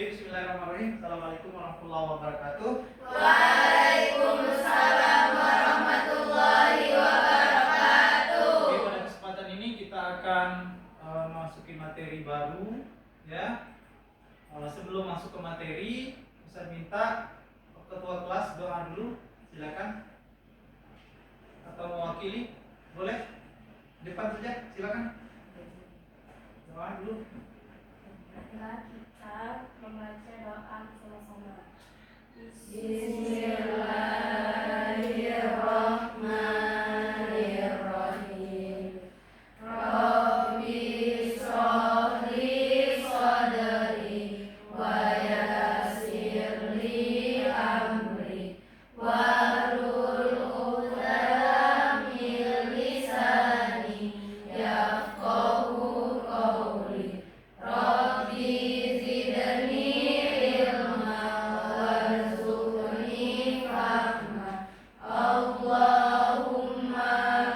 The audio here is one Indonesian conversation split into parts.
Bismillahirrahmanirrahim. Assalamualaikum warahmatullahi wabarakatuh. Waalaikumsalam warahmatullahi wabarakatuh. Oke, pada kesempatan ini kita akan masuki materi baru, ya. Sebelum masuk ke materi, saya minta ketua kelas doa dulu, silakan. Atau mewakili, boleh? Depan saja, silakan. Doa dulu. Marilah kita membaca doa bersama-sama. Bismillahirrahmanirrahim. Rabbi shrahli sadri wa yassir li amri wahlul 'uqdatam min lisani yafqahu qawli. Rabbi zidni ilma warzuqni fahma. Allahumma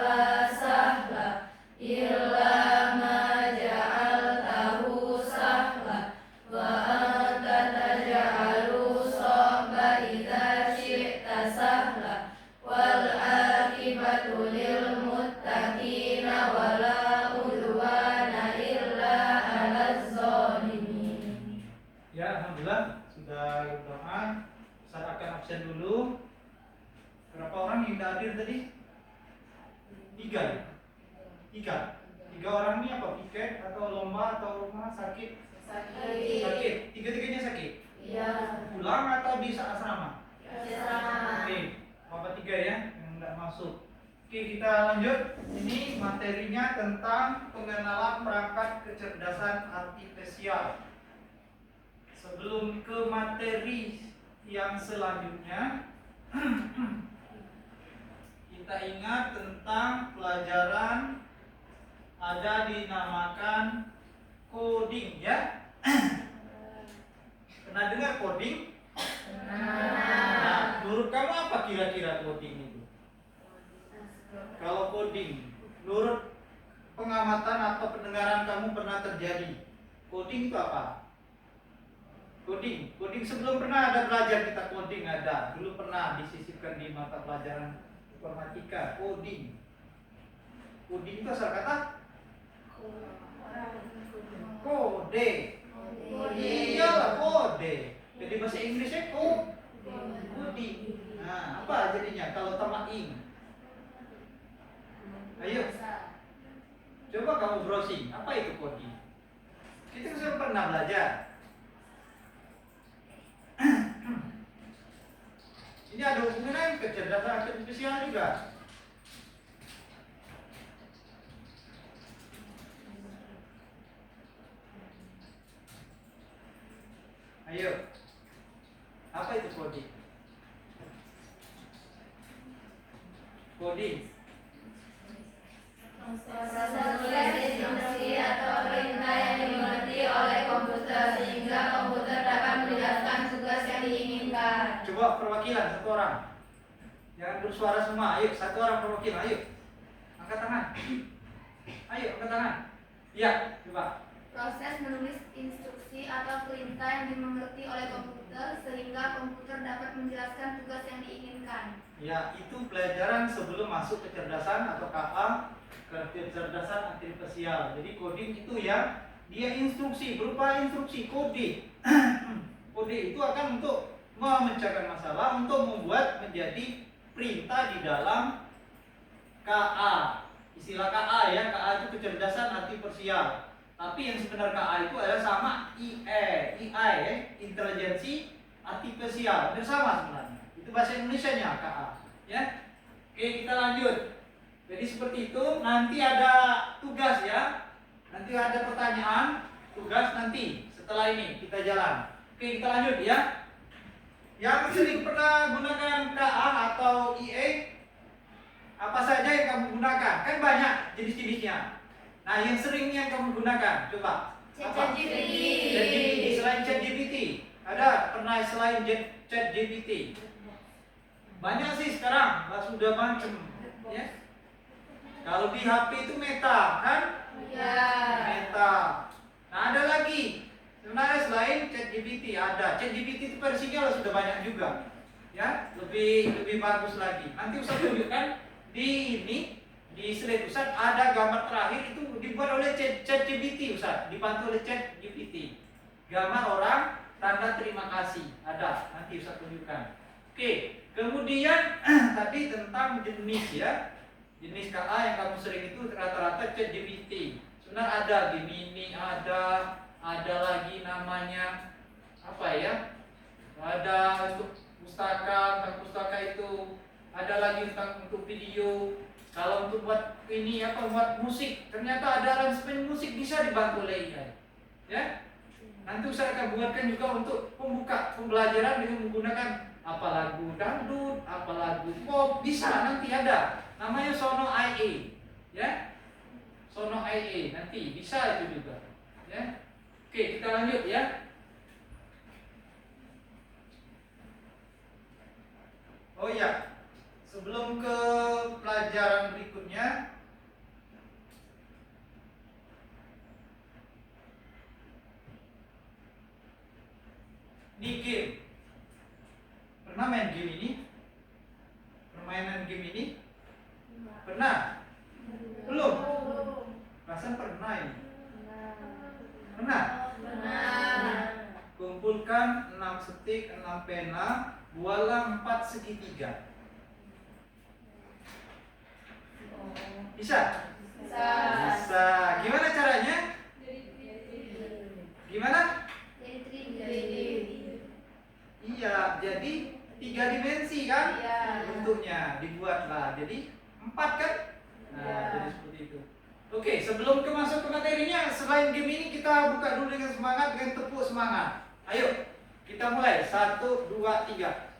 la sahla illa ma ja'altahu sahla wa anta taj'alu sahba idza syi'ta sahla wal aqibatu lil muttaqina wala udwana illa 'alaz zalimin. Ya, alhamdulillah sudah berdoa. Saya akan absen dulu. Berapa orang yang hadir tadi? 3 ya? 3 orang ini apa? Piket atau lomba atau rumah sakit? Sakit. Tiga-tiganya sakit? Iya. Pulang atau di asrama? Asrama. Oke, Bapak 3 ya yang tidak masuk. Oke, kita lanjut. Ini materinya tentang pengenalan perangkat kecerdasan artifisial. Sebelum ke materi yang selanjutnya, kita ingat tentang pelajaran ada dinamakan coding ya. Pernah dengar coding? Nah, menurut kamu apa kira-kira coding itu? Kalau coding, menurut pengamatan atau pendengaran kamu pernah terjadi, coding itu apa? Coding sebelum pernah ada belajar kita coding ada. Dulu pernah disisipkan di mata pelajaran informatika, coding. Coding itu asal kata kode. Iyalah kode. Jadi bahasa Inggrisnya coding. Nah, apa jadinya kalau tambah ing? Ayo. Coba kamu browsing, apa itu coding? Kita sudah pernah belajar. Ini ada hubungannya kecerdasan artifisial juga. Ayo. Apa itu coding? Coding. Proses tulis instruksi atau perintah yang dimengerti oleh komputer sehingga komputer dapat menjelaskan tugas yang diinginkan. Coba perwakilan satu orang. Jangan bersuara semua. Ayo, satu orang perwakilan. Ayo. Angkat tangan. Ayo, angkat tangan. Iya, coba. Proses menulis instruksi atau perintah yang dimengerti oleh komputer sehingga komputer dapat menjelaskan tugas yang diinginkan. Ya, itu pelajaran sebelum masuk kecerdasan atau KA, kecerdasan artifisial. Jadi coding itu ya, dia instruksi, berupa instruksi kode. Kode itu akan untuk memecahkan masalah, untuk membuat menjadi perintah di dalam KA. Istilah KA ya, KA itu kecerdasan artifisial. Tapi yang sebenarnya KA itu adalah sama AI ya, intelijensi artifisial. Itu sama sebenarnya. Itu bahasa Indonesianya KA, ya. Oke, kita lanjut. Jadi seperti itu, nanti ada tugas ya. Nanti ada pertanyaan, tugas nanti setelah ini kita jalan. Oke, kita lanjut ya. Yang sering pernah gunakan KA atau IA, apa saja yang kamu gunakan? Kan banyak jenis-jenisnya. Nah, yang sering yang kamu gunakan, coba. ChatGPT. ChatGPT. Selain ChatGPT, ada pernah selain ChatGPT? Banyak sih sekarang, sudah macam, ya. Kalau di HP itu Meta, kan? Ya. Meta. Nah, ada lagi. Sebenarnya selain ChatGPT, banyak juga. Ya, lebih bagus lagi. Nanti Ustaz tunjukkan di ini di slide Ustaz ada gambar terakhir itu dibuat oleh ChatGPT Ustaz, dibantu oleh ChatGPT. Gambar orang tanda terima kasih ada, nanti Ustaz tunjukkan. Oke, kemudian tadi tentang jenis ya. Jenis KA yang kamu sering itu rata-rata ChatGPT. Sebenarnya ada Gemini, ada lagi namanya apa ya? Ada untuk pustaka, tentang pustaka itu, ada lagi tentang untuk video. Kalau untuk buat ini apa buat musik, ternyata ada aransemen musik bisa dibantu oleh AI. Ya. Nanti saya akan buatkan juga untuk pembuka pembelajaran dengan menggunakan apa lagu dangdut, apa lagu pop, bisa nanti ada. Namanya Sono IA. Ya. Sono IA nanti bisa itu juga. Ya. Oke, kita lanjut ya. Oh iya, sebelum ke pelajaran berikutnya, di game, pernah main game ini? Permainan game ini? Pernah? Belum? Perasaan pernah ini? Pernah? Kumpulkan 6 stik, 6 pena, buatlah 4 segitiga. Bisa? Bisa. Gimana caranya? Gimana? Iya, jadi 3 dimensi kan? Iya. Bentuknya dibuatlah. Jadi 4 kan? Nah, jadi seperti itu. Oke, sebelum masuk ke materinya, selain game ini kita buka dulu dengan semangat, dengan tepuk semangat. Ayo, kita mulai. 1, 2, 3.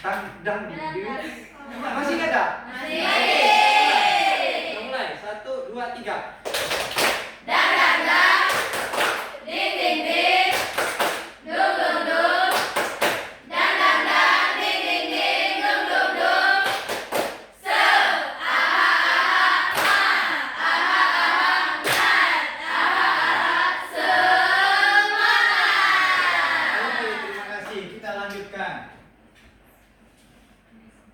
Dang. Masih nggak ada? Masih. Kita mulai. 1, 2, 3. Dang. Ding. Dung. Dang. Ding. Dung. Se. Oke, terima kasih. Kita lanjutkan.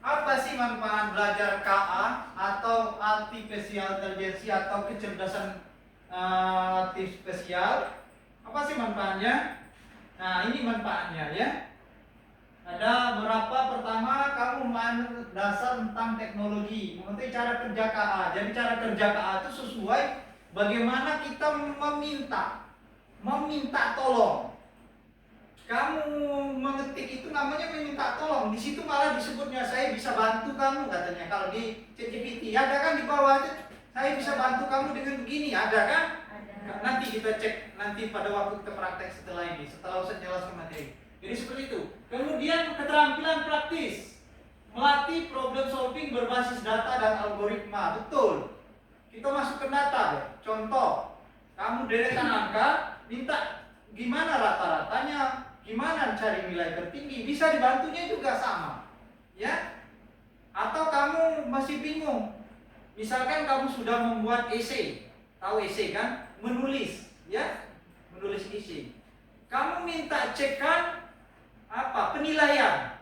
Apa sih manfaat belajar KA atau artificial intelligence atau kecerdasan artifisial? Apa sih manfaatnya? Nah, ini manfaatnya ya. Ada berapa? Pertama, kamu mengenal dasar tentang teknologi, mengerti cara kerja KA. Jadi cara kerja KA itu sesuai bagaimana kita meminta tolong. Kamu mengetik itu namanya meminta tolong. Di situ malah disebutnya saya bisa bantu kamu katanya. Kalau di ChatGPT ada kan di bawah itu, saya bisa bantu kamu dengan begini, ada kan? Nanti kita cek nanti pada waktu kita praktek setelah ini, setelah saya jelaskan materi. Jadi seperti itu. Kemudian keterampilan praktis, melatih problem solving berbasis data dan algoritma. Betul. Kita masuk ke data deh. Contoh, kamu deretan angka, minta gimana rata-ratanya, gimana cari nilai tertinggi, bisa dibantunya juga sama. Ya? Atau kamu masih bingung. Misalkan kamu sudah membuat esai. Tahu esai kan? Menulis, ya? Menulis esai. Kamu minta cekkan apa? Penilaian.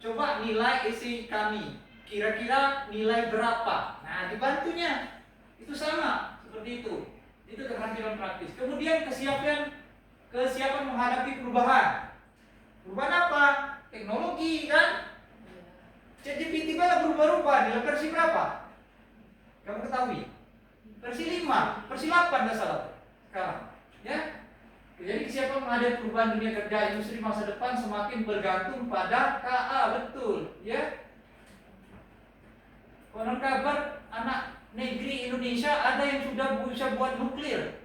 Coba nilai esai kami. Kira-kira nilai berapa? Nah, dibantunya. Itu sama, seperti itu. Itu keterampilan praktis. Kemudian kesiapan menghadapi perubahan. Perubahan apa? Teknologi kan? ChatGPT malah berubah-ubah. Di versi berapa? Kamu ketahui? Versi 5, versi 8 dah salah sekarang. Ya? Jadi kesiapan menghadapi perubahan dunia kerja industri masa depan semakin bergantung pada KA, betul. Ya? Konon kabar anak negeri Indonesia ada yang sudah bisa buat nuklir.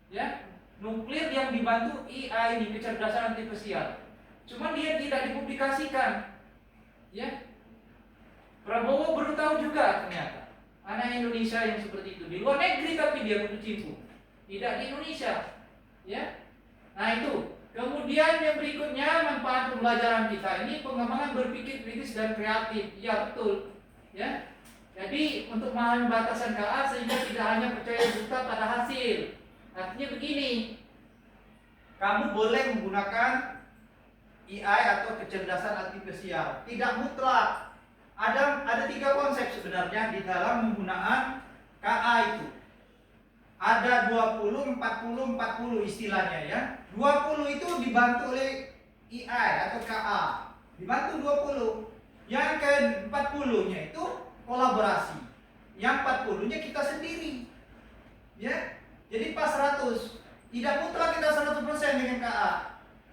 Ya? Nuklir yang dibantu AI ini, kecerdasan artifisial. Cuma dia tidak dipublikasikan. Ya. Prabowo baru tahu juga ternyata. Anak Indonesia yang seperti itu di luar negeri tapi dia berkecimpung. Tidak di Indonesia. Ya. Nah, itu. Kemudian yang berikutnya manfaat pembelajaran kita ini pengembangan berpikir kritis dan kreatif. Ya, betul. Ya. Jadi untuk memahami batasan KA sehingga tidak hanya percaya buta pada hasil. Artinya begini, kamu boleh menggunakan AI atau kecerdasan artifisial. Tidak mutlak. Ada 3 konsep sebenarnya di dalam penggunaan KA itu. Ada 20, 40, 40 istilahnya ya. 20 itu dibantu oleh AI atau KA. Dibantu 20. Yang ke 40-nya itu kolaborasi. Yang 40-nya kita sendiri. Ya. Jadi pas 100. Tidak mutlak kita 100% dengan KA.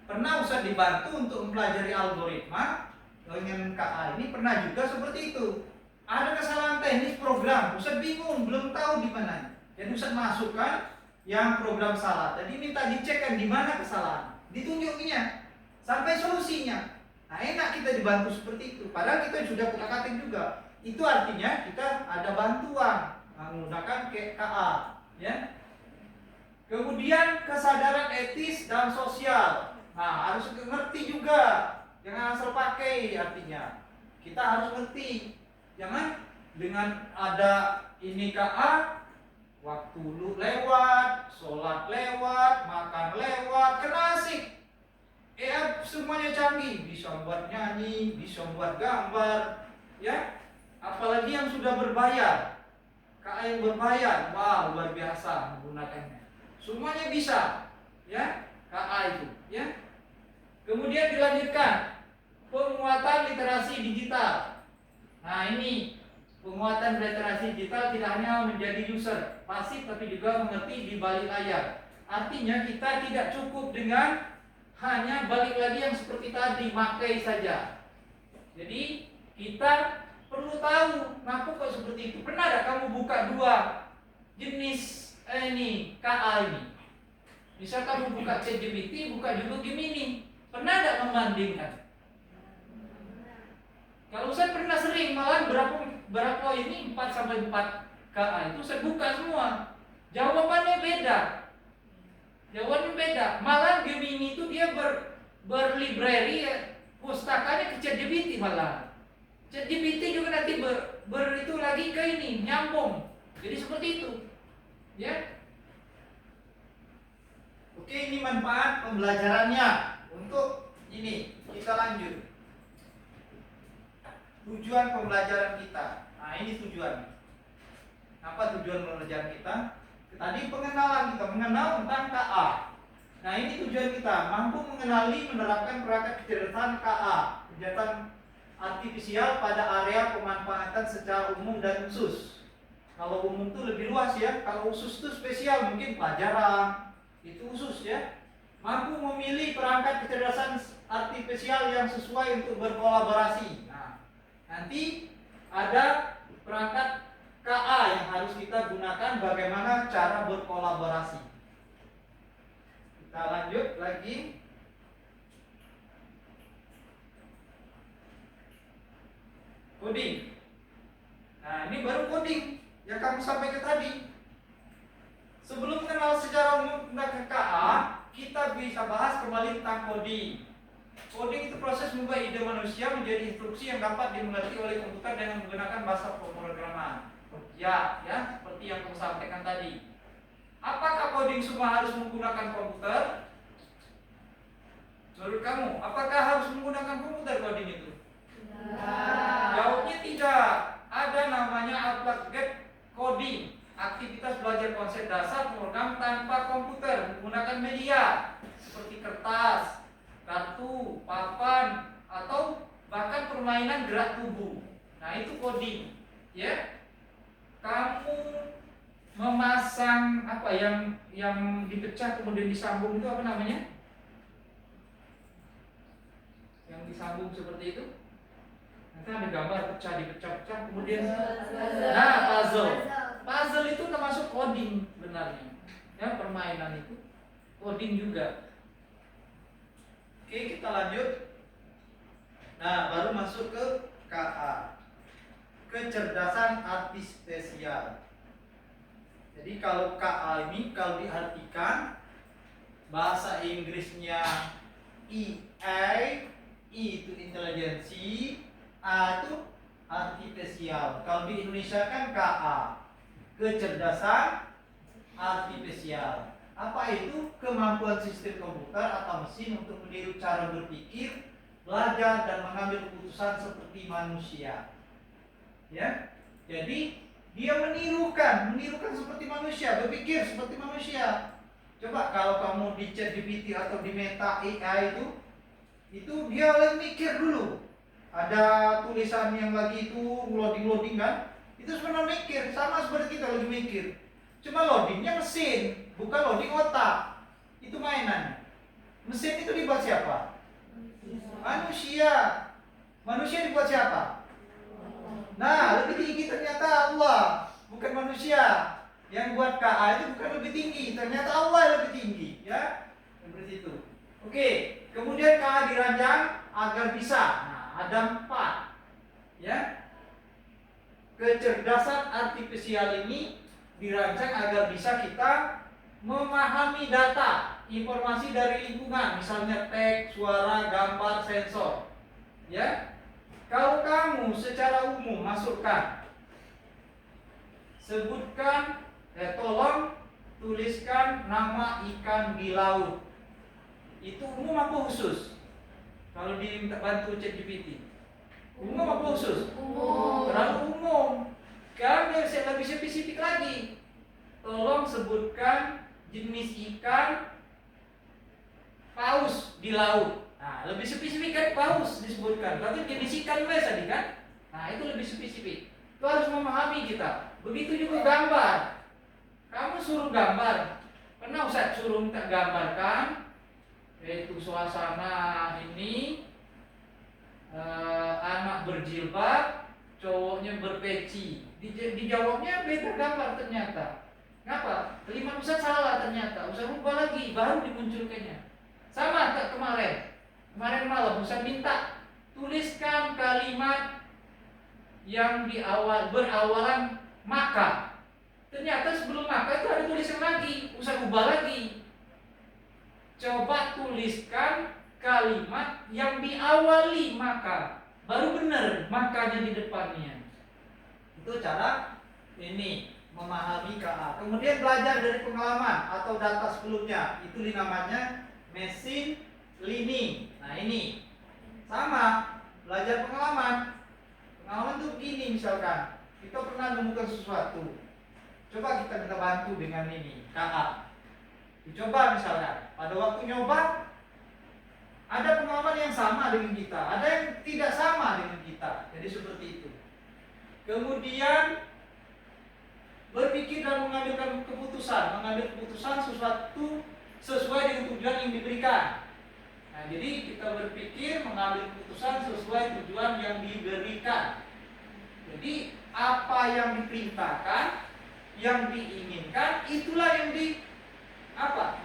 Pernah Ustaz dibantu untuk mempelajari algoritma dengan KA ini, pernah juga seperti itu. Ada kesalahan teknis program, Ustaz bingung, belum tahu di mana. Jadi Ustaz masukkan yang program salah. Tadi minta dicekkan di mana kesalahan, ditunjukinya sampai solusinya. Nah, enak kita dibantu seperti itu. Padahal kita sudah kutak-atik juga. Itu artinya kita ada bantuan menggunakan KA, ya. Kemudian kesadaran etis dan sosial. Nah, harus ngerti juga. Jangan asal pakai artinya. Kita harus ngerti. Jangan dengan ada ini KA, waktu lu lewat, sholat lewat, makan lewat, kena asik. Semuanya canggih, bisa buat nyanyi, bisa buat gambar, ya. Apalagi yang sudah berbayar. KA yang berbayar, wah luar biasa menggunakannya. Semuanya bisa, ya, KA itu, ya. Kemudian dilanjutkan penguatan literasi digital. Nah, ini penguatan literasi digital tidak hanya menjadi user pasif tapi juga mengerti di balik layar. Artinya kita tidak cukup dengan hanya balik lagi yang seperti tadi, pakai saja. Jadi kita perlu tahu kenapa kok seperti itu. Pernah tidak kamu buka 2 jenis ini KA ini? Misal kamu buka ChatGPT, buka juga Gemini. Pernah tidak membandingkan? Kalau saya pernah sering, malah berapa ini 4 sampai 4 KA itu saya buka semua. Jawabannya beda. Jawabannya beda. Malah Gemini itu dia berlibrary pustakanya ke ChatGPT malah. ChatGPT juga nanti itu lagi ke ini, nyambung. Jadi seperti itu. Ya. Oke, ini manfaat pembelajarannya. Untuk ini kita lanjut. Tujuan pembelajaran kita. Nah, ini tujuan. Apa tujuan pembelajaran kita? Tadi pengenalan kita, mengenal tentang KA. Nah, ini tujuan kita, mampu mengenali, menerapkan perangkat kecerdasan KA, kecerdasan artifisial pada area pemanfaatan secara umum dan khusus. Kalau umum itu lebih luas ya, kalau khusus itu spesial, mungkin pelajaran, itu khusus ya. Mampu memilih perangkat kecerdasan artifisial yang sesuai untuk berkolaborasi. Nah, nanti ada perangkat KA yang harus kita gunakan bagaimana cara berkolaborasi. Kita lanjut lagi. Coding. Nah, ini baru coding yang kamu sampaikan tadi. Sebelum kenal secara umum tentang KA, kita bisa bahas kembali tentang coding. Coding itu proses mengubah ide manusia menjadi instruksi yang dapat dimengerti oleh komputer dengan menggunakan bahasa pemrograman. Ya, seperti yang kamu sampaikan tadi. Apakah coding semua harus menggunakan komputer? Menurut kamu, apakah harus menggunakan komputer coding itu? Jawabnya tidak. Ada namanya applied coding, aktivitas belajar konsep dasar program tanpa komputer menggunakan media seperti kertas, kartu, papan, atau bahkan permainan gerak tubuh. Nah, itu coding, ya. Kamu memasang apa yang dipecah kemudian disambung itu apa namanya? Yang disambung seperti itu. Nanti ada gambar pecah dipecah-pecah kemudian puzzle. Puzzle itu termasuk coding benarnya. Ya, permainan itu coding juga. Oke, kita lanjut. Nah, baru masuk ke KA. Kecerdasan artifisial. Jadi kalau KA ini kalau diartikan bahasa Inggrisnya EA, I itu intelijensi, A itu artifisial. Kalau di Indonesia kan KA, kecerdasan artifisial. Apa itu? Kemampuan sistem komputer atau mesin untuk meniru cara berpikir, belajar dan mengambil keputusan seperti manusia. Ya. Jadi dia menirukan seperti manusia, berpikir seperti manusia. Coba kalau kamu di ChatGPT atau di Meta AI itu dia lagi mikir dulu. Ada tulisan yang lagi itu loading kan? Itu sebenarnya mikir, sama seperti kita lagi mikir. Cuma loadingnya mesin, bukan loading otak. Itu mainan. Mesin itu dibuat siapa? Manusia. Manusia dibuat siapa? Nah, lebih tinggi ternyata Allah, bukan manusia. Yang buat KA itu bukan lebih tinggi, ternyata Allah yang lebih tinggi, ya. Seperti itu. Oke, kemudian KA dirancang agar bisa. Nah, ada 4. Ya. Kecerdasan artifisial ini dirancang agar bisa kita memahami data, informasi dari lingkungan, misalnya teks, suara, gambar, sensor. Ya. Kalau kamu secara umum masukkan, sebutkan, tolong tuliskan nama ikan di laut. Itu umum apa khusus? Kalau diminta bantu ChatGPT, umum apa khusus? Umum. Terlalu umum. Sekarang dia lebih spesifik lagi. Tolong sebutkan jenis ikan paus di laut. Nah, lebih spesifik kan paus disebutkan. Berarti jenis ikan biasa tadi kan? Nah, itu lebih spesifik. Itu harus memahami kita. Begitu juga gambar. Kamu suruh gambar. Pernah Ustaz suruh minta gambarkan yaitu suasana ini anak berjilbab, cowoknya berpeci. Dijawabnya beda gambar ternyata. Kenapa? Kalimat Ustaz salah ternyata. Ustaz rubah lagi, baru dimunculkannya. Sama tak kemarin malam Ustaz minta tuliskan kalimat yang berawalan maka. Ternyata sebelum maka itu ada tulisan lagi, Ustaz ubah lagi. Coba tuliskan kalimat yang diawali maka, baru benar makanya di depannya. Itu cara ini memahami KA. Kemudian belajar dari pengalaman atau data sebelumnya, itu dinamanya machine learning. Nah ini sama, belajar pengalaman. Pengalaman itu begini, misalkan kita pernah menemukan sesuatu, coba kita minta bantu dengan ini KA. Dicoba misalkan, pada waktu nyoba ada pengalaman yang sama dengan kita, ada yang tidak sama dengan kita. Jadi seperti itu. Kemudian berpikir dan mengambil keputusan sesuatu sesuai dengan tujuan yang diberikan. Nah, jadi kita berpikir mengambil keputusan sesuai tujuan yang diberikan. Jadi apa yang diperintahkan, yang diinginkan, itulah yang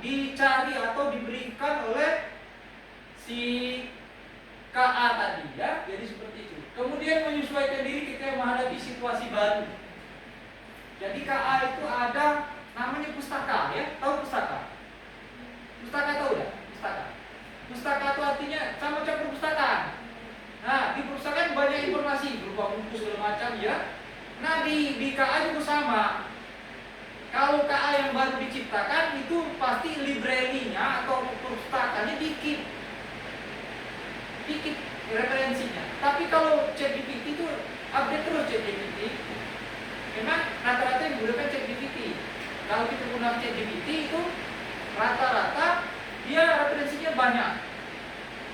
dicari atau diberikan oleh si KA tadi, ya. Jadi seperti itu. Kemudian menyesuaikan diri kita menghadapi situasi baru. Jadi KA itu ada namanya pustaka, ya. Tahu pustaka? Pustaka tahu ya? Pustaka. Pustaka itu artinya sama macam perpustakaan. Nah, di perpustakaan banyak informasi berupa buku segala macam, ya. Nah, di KA juga sama. Kalau KA yang baru diciptakan itu pasti library-nya atau perpustakaannya dikit referensinya. Tapi kalau ChatGPT itu update terus ChatGPT. Memang rata-rata yang menggunakan ChatGPT. Kalau kita gunakan ChatGPT itu rata-rata dia referensinya banyak.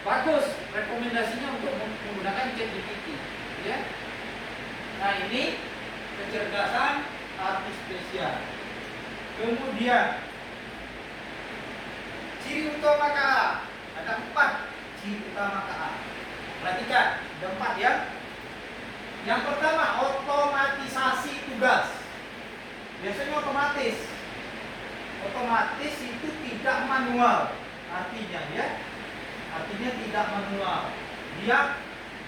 Bagus rekomendasinya untuk menggunakan ChatGPT, ya. Nah, ini kecerdasan artifisial. Kemudian ciri utama KA. Ada 4 ciri utama KA. Perhatikan, ada 4 ya. Yang pertama, otomatisasi tugas. Biasanya otomatis. Otomatis itu tidak manual. Artinya ya. Artinya tidak manual. Dia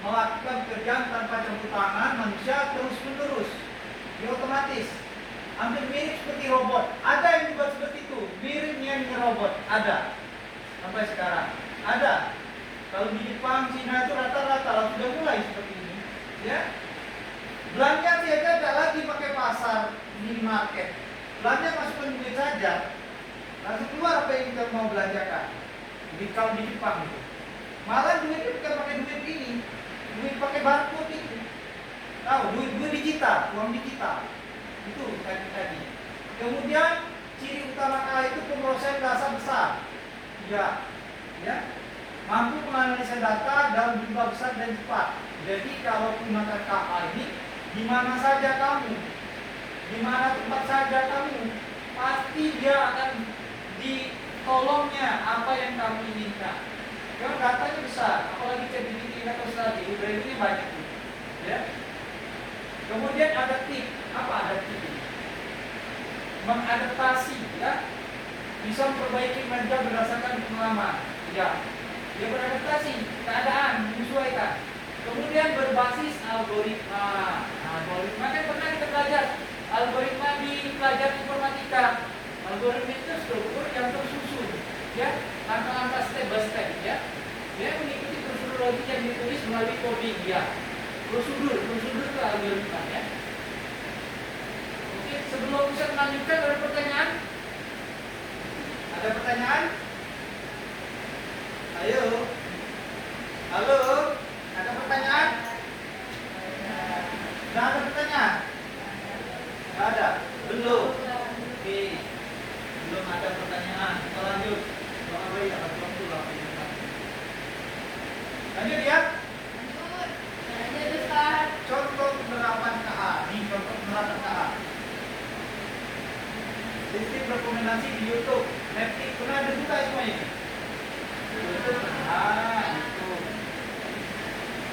melakukan pekerjaan tanpa campur tangan manusia terus-menerus. Dia otomatis. Hampir mirip seperti robot. Ada yang dibuat seperti itu, miripnya dengan robot. Ada. Sampai sekarang. Ada. Kalau di Jepang, Cina itu rata-rata sudah mulai seperti ini. Ya. Belanja saja tidak lagi pakai pasar, minimarket. Belanja masukkan duit saja. Langsung yang kita mau belanjakan? Kalau di Jepang itu, malah duitnya bukan pakai duit ini, duit pakai barcode itu. Tahu, duit digital, uang digital. Itu tadi. Kemudian ciri utama KA itu pemrosesan data besar. Ya. Mampu menganalisa data dalam jumlah besar dan cepat. Jadi kalau gunakan KA ini, di mana saja kamu, di mana tempat saja kamu, pasti dia akan di kolomnya apa yang kamu inginkan. Karena datanya besar, apalagi ChatGPT atau tadi, udah ini banyak tuh. Ya. Kemudian ada tip, apa ada tip? Mengadaptasi, ya, bisa memperbaiki kinerja berdasarkan pengalaman. Ya, dia beradaptasi keadaan, menyesuaikan. Kemudian berbasis algoritma. Algoritma kan pernah kita belajar algoritma di pelajaran informatika. Algoritma itu struktur yang tersusun, ya, langkah-langkah step by step, ya. Dia mengikuti prosedur logik yang ditulis melalui coding, ya. Prosedur itu algoritma, ya. Oke, sebelum bisa melanjutkan ada pertanyaan? Ada pertanyaan? Ayo. Halo, ada pertanyaan? Tidak ada pertanyaan? Tidak ada? Belum? Oke. Belum ada pertanyaan. Kita lanjut. Bang Abai akan waktu lah. Lanjut ya. Lanjut Ustaz. Contoh penerapan KA. Ini contoh penerapan KA. Sistem rekomendasi di YouTube. Netflix pernah ada buka semua ini. YouTube. Itu.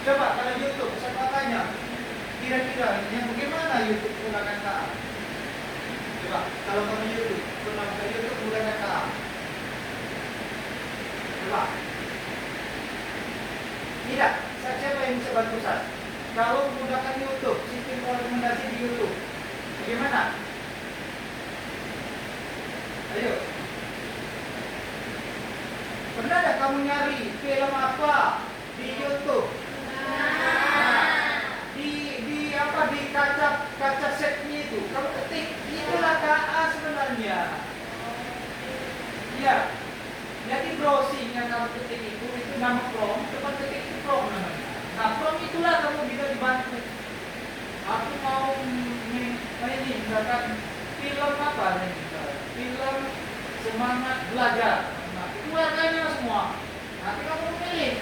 Coba kalau YouTube, saya tanya. Kira-kira yang bagaimana YouTube menggunakan KA? Coba, kalau kamu YouTube, pernah buka YouTube menggunakan KA? Coba. Tidak, siapa yang bisa bantu saya? Kalau menggunakan YouTube, sistem rekomendasi di YouTube, bagaimana? Ayo. Pernah tidak kamu nyari film apa di YouTube? Di kaca setnya itu kamu ketik, itulah KA sebenarnya. Ya, jadi browsing yang kamu ketik itu nama prompt, coba ketik itu prompt namanya. Nah, prompt itulah kamu bisa dibantu. Aku mau ini misalkan film apa nih, film semangat belajar. Nah, itu warnanya semua. Nanti kamu pilih.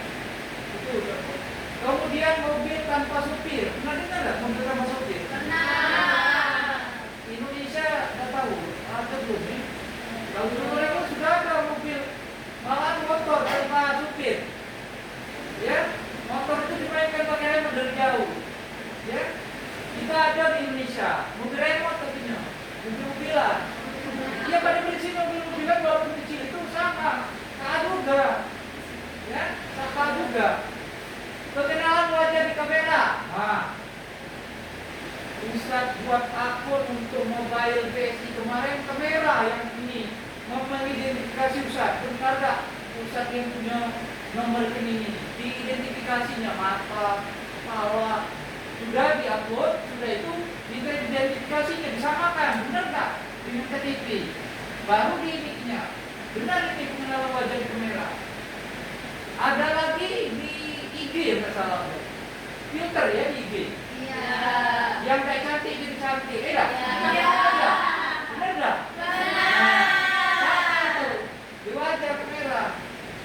Itu. Kemudian mobil tanpa supir. Pernah dengar nggak mobil tanpa supir? Pernah. Indonesia nggak tahu. Ada belum nih? Kalau dulu mereka sudah ada mobil, malah motor tanpa supir. Ya, motor itu dimainkan pakai remote dari jauh. Ya, kita ada di Indonesia. Mobil remote tentunya, mobil-mobilan. Ya pada prinsip mobil-mobilan walaupun kecil itu sama. KA juga. Ya, sama juga. Perkenalan wajah di kamera. Nah, Ustaz buat akun untuk mobile BSI kemarin kamera yang ini mengidentifikasi Ustaz. Benar tak Ustaz yang punya nomor rekening ini? Diidentifikasinya mata, kepala, sudah diupload, sudah itu diidentifikasinya disamakan. Benar tak dengan KTP? Baru diiniknya. Benar ini pengenalan wajah di kamera. Ada lagi di IG ya nggak salah, filter ya di IG. Iya. Yang kayak cantik jadi cantik, dah. Iya. Benar dah. Sama itu di wajah kamera.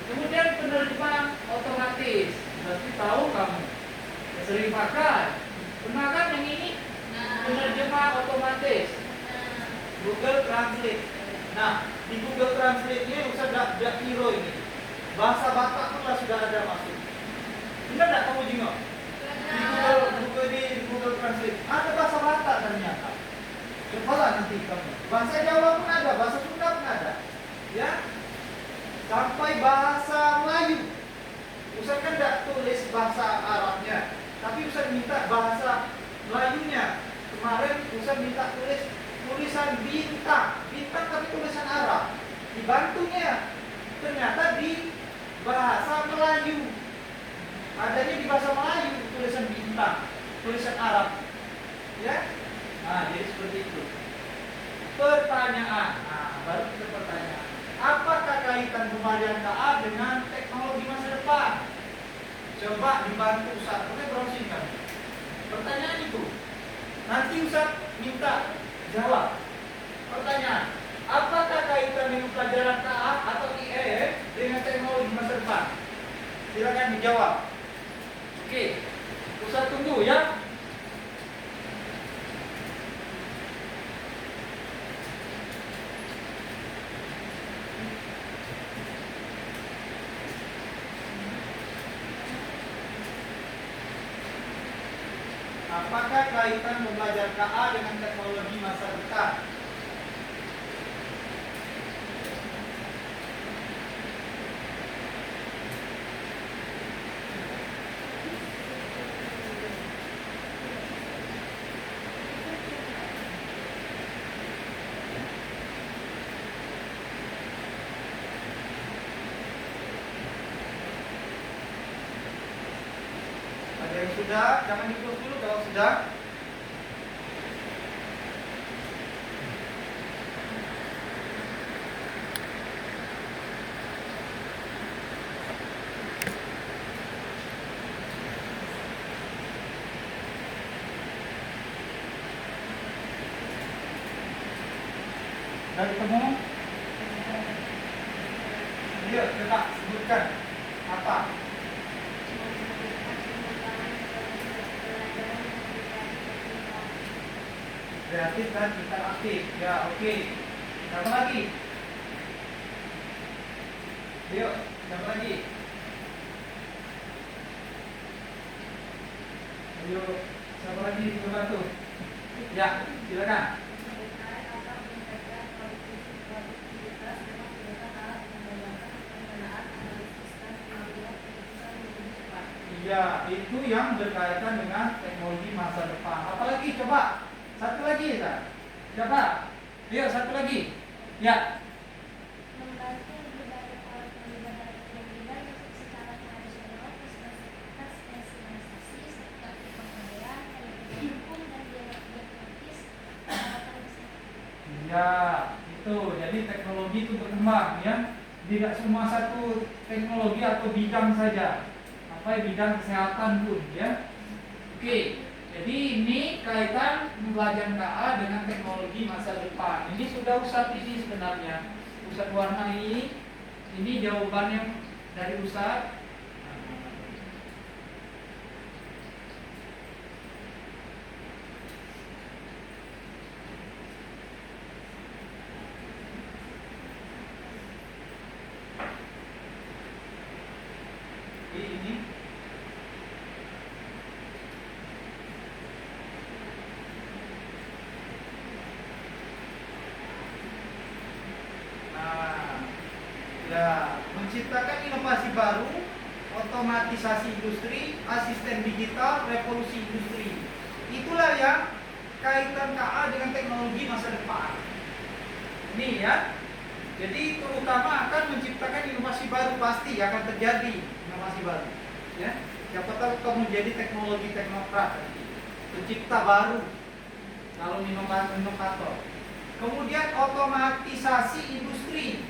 Kemudian penerjemah otomatis, berarti tahu kamu sering pakai. Pernah kan yang ini? Penerjemah otomatis. Google Translate. Nah, di Google Translate ini Ustaz tidak kira ini. Bahasa Batak pun sudah ada masuk. Benar tak kamu jengok? Di Google Translate ada bahasa Batak ternyata. Cobalah nanti kamu. Bahasa Jawa pun ada, bahasa Sunda pun ada. Ya, sampai bahasa Melayu. Ustaz kan tidak tulis bahasa Arabnya, tapi Ustaz minta bahasa Melayunya. Kemarin Ustaz minta tulisan bintang, bintang tapi tulisan Arab. Dibantunya ternyata di bahasa Melayu. Adanya di bahasa Melayu tulisan bintang, tulisan Arab. Ya. Nah, jadi seperti itu. Pertanyaan. Nah, baru kita pertanyaan. Apakah pembelajaran KA dengan teknologi masa depan. Coba dibantu Ustaz, boleh browsing kan? Pertanyaan itu. Nanti Ustaz minta jawab. Pertanyaan, apakah kaitan dengan pelajaran KA atau IE dengan teknologi masa depan? Silakan dijawab. Oke, Ustaz tunggu ya. Apakah kaitan pembelajaran KA dengan teknologi masa depan? Ada yang sudah? Jangan di-close dulu kalau sudah. Sudah ketemu? Ayo, coba sebutkan apa? Kreatif dan interaktif. Ya, oke. Siapa lagi? Ayo, siapa lagi? Ayo, siapa lagi coba tuh? Ya, silakan. Ya, itu yang berkaitan dengan teknologi masa depan. Apalagi coba? Satu lagi ya. Coba. Ayo, satu lagi. Ya. Membantu lebih banyak orang terlibat dalam pemilihan secara tradisional, spesialitas spesialisasi seperti pengadilan, teknik hukum dan biologi teknis, perawatan kesehatan. Ya, itu. Jadi teknologi itu berkembang ya. Tidak semua satu teknologi atau bidang saja. Sampai bidang kesehatan pun ya. Oke. Jadi ini kaitan pembelajaran KA dengan teknologi masa depan. Ini sudah Ustadz ini sebenarnya. Ustadz warnai. Ini jawabannya dari Ustadz. Ini. Ya, menciptakan inovasi baru, otomatisasi industri, asisten digital, revolusi industri. Itulah yang kaitan KA dengan teknologi masa depan. Ini ya. Jadi terutama akan menciptakan inovasi baru, pasti akan terjadi inovasi baru. Ya, siapa tahu kamu jadi teknologi teknokrat, pencipta baru. Kalau inovator. Kemudian otomatisasi industri.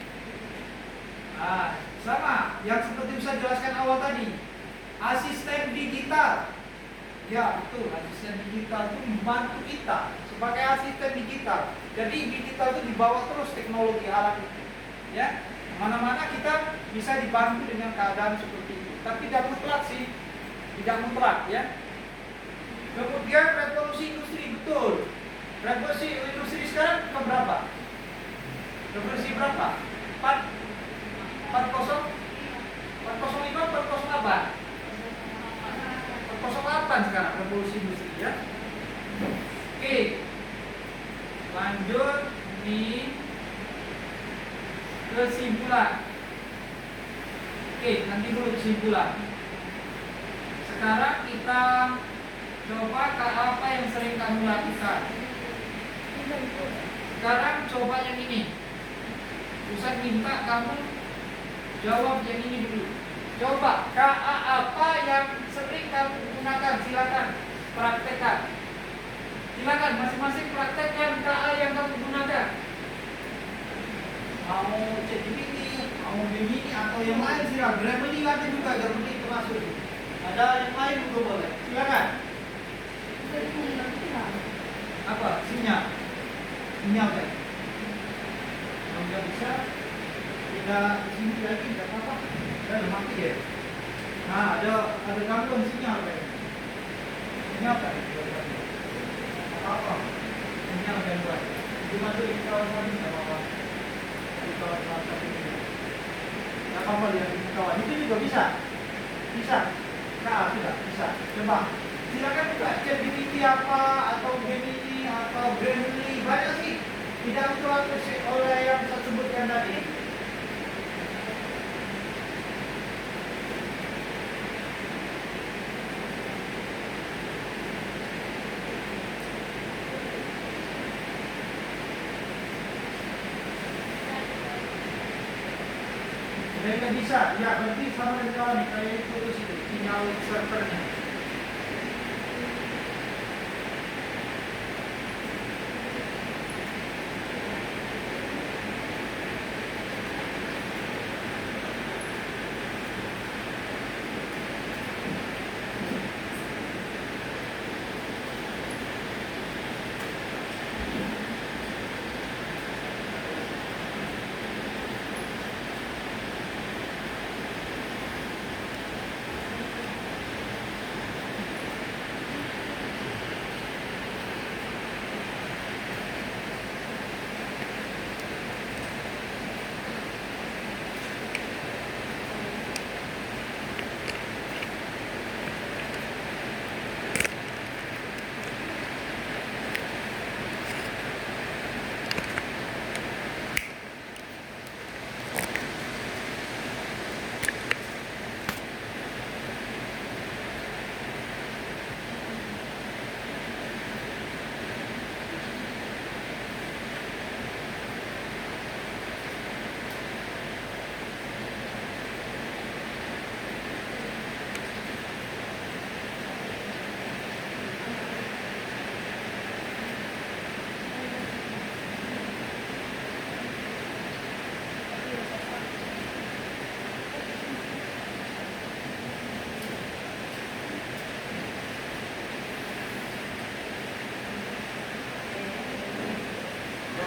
Nah, sama yang seperti bisa jelaskan awal tadi. Asisten digital. Ya, betul. Asisten digital itu membantu kita sebagai asisten digital. Jadi digital itu dibawa terus teknologi alat itu. Ya, mana-mana kita bisa dibantu dengan keadaan seperti itu. Tapi tidak mutlak sih. Tidak mutlak ya. Kemudian revolusi industri, betul. Revolusi industri sekarang ke berapa? Revolusi berapa? 405, 408 sekarang revolusi industri ya. Oke. Lanjut nih kesimpulan. Oke, nanti dulu kesimpulan. Sekarang kita coba apa yang sering kamu lakukan. Sekarang coba yang ini. Ustaz minta kamu jawab yang ini dulu. Coba KA apa yang sering kamu gunakan? Silakan praktekkan. Silakan masing-masing praktekkan KA yang kamu gunakan. mau ChatGPT, mau Gemini atau yang lain silakan. Grammarly ada juga, Grammarly termasuk. Ada yang lain juga boleh. Silakan. Apa? Sinyal. Sinyal kan? Kalau nggak bisa, tidak di sini lagi nggak apa-apa. Udah mati ya. Nah, ada gangguan sinyal kan? Sinyal kan? Apa? Sinyal gangguan. Cuma tuh di kawasan ini nggak apa-apa. Di kawasan ini. Nggak apa-apa lihat di kawasan itu juga bisa. Bisa. Nah, tidak bisa. Coba. Silakan buka ChatGPT apa atau Gemini atau Grammarly, banyak sih. Tidak telah oleh yang saya sebutkan tadi. Mereka bisa, ya berarti sama dengan kawan nih, kayak itu terus itu sinyal servernya.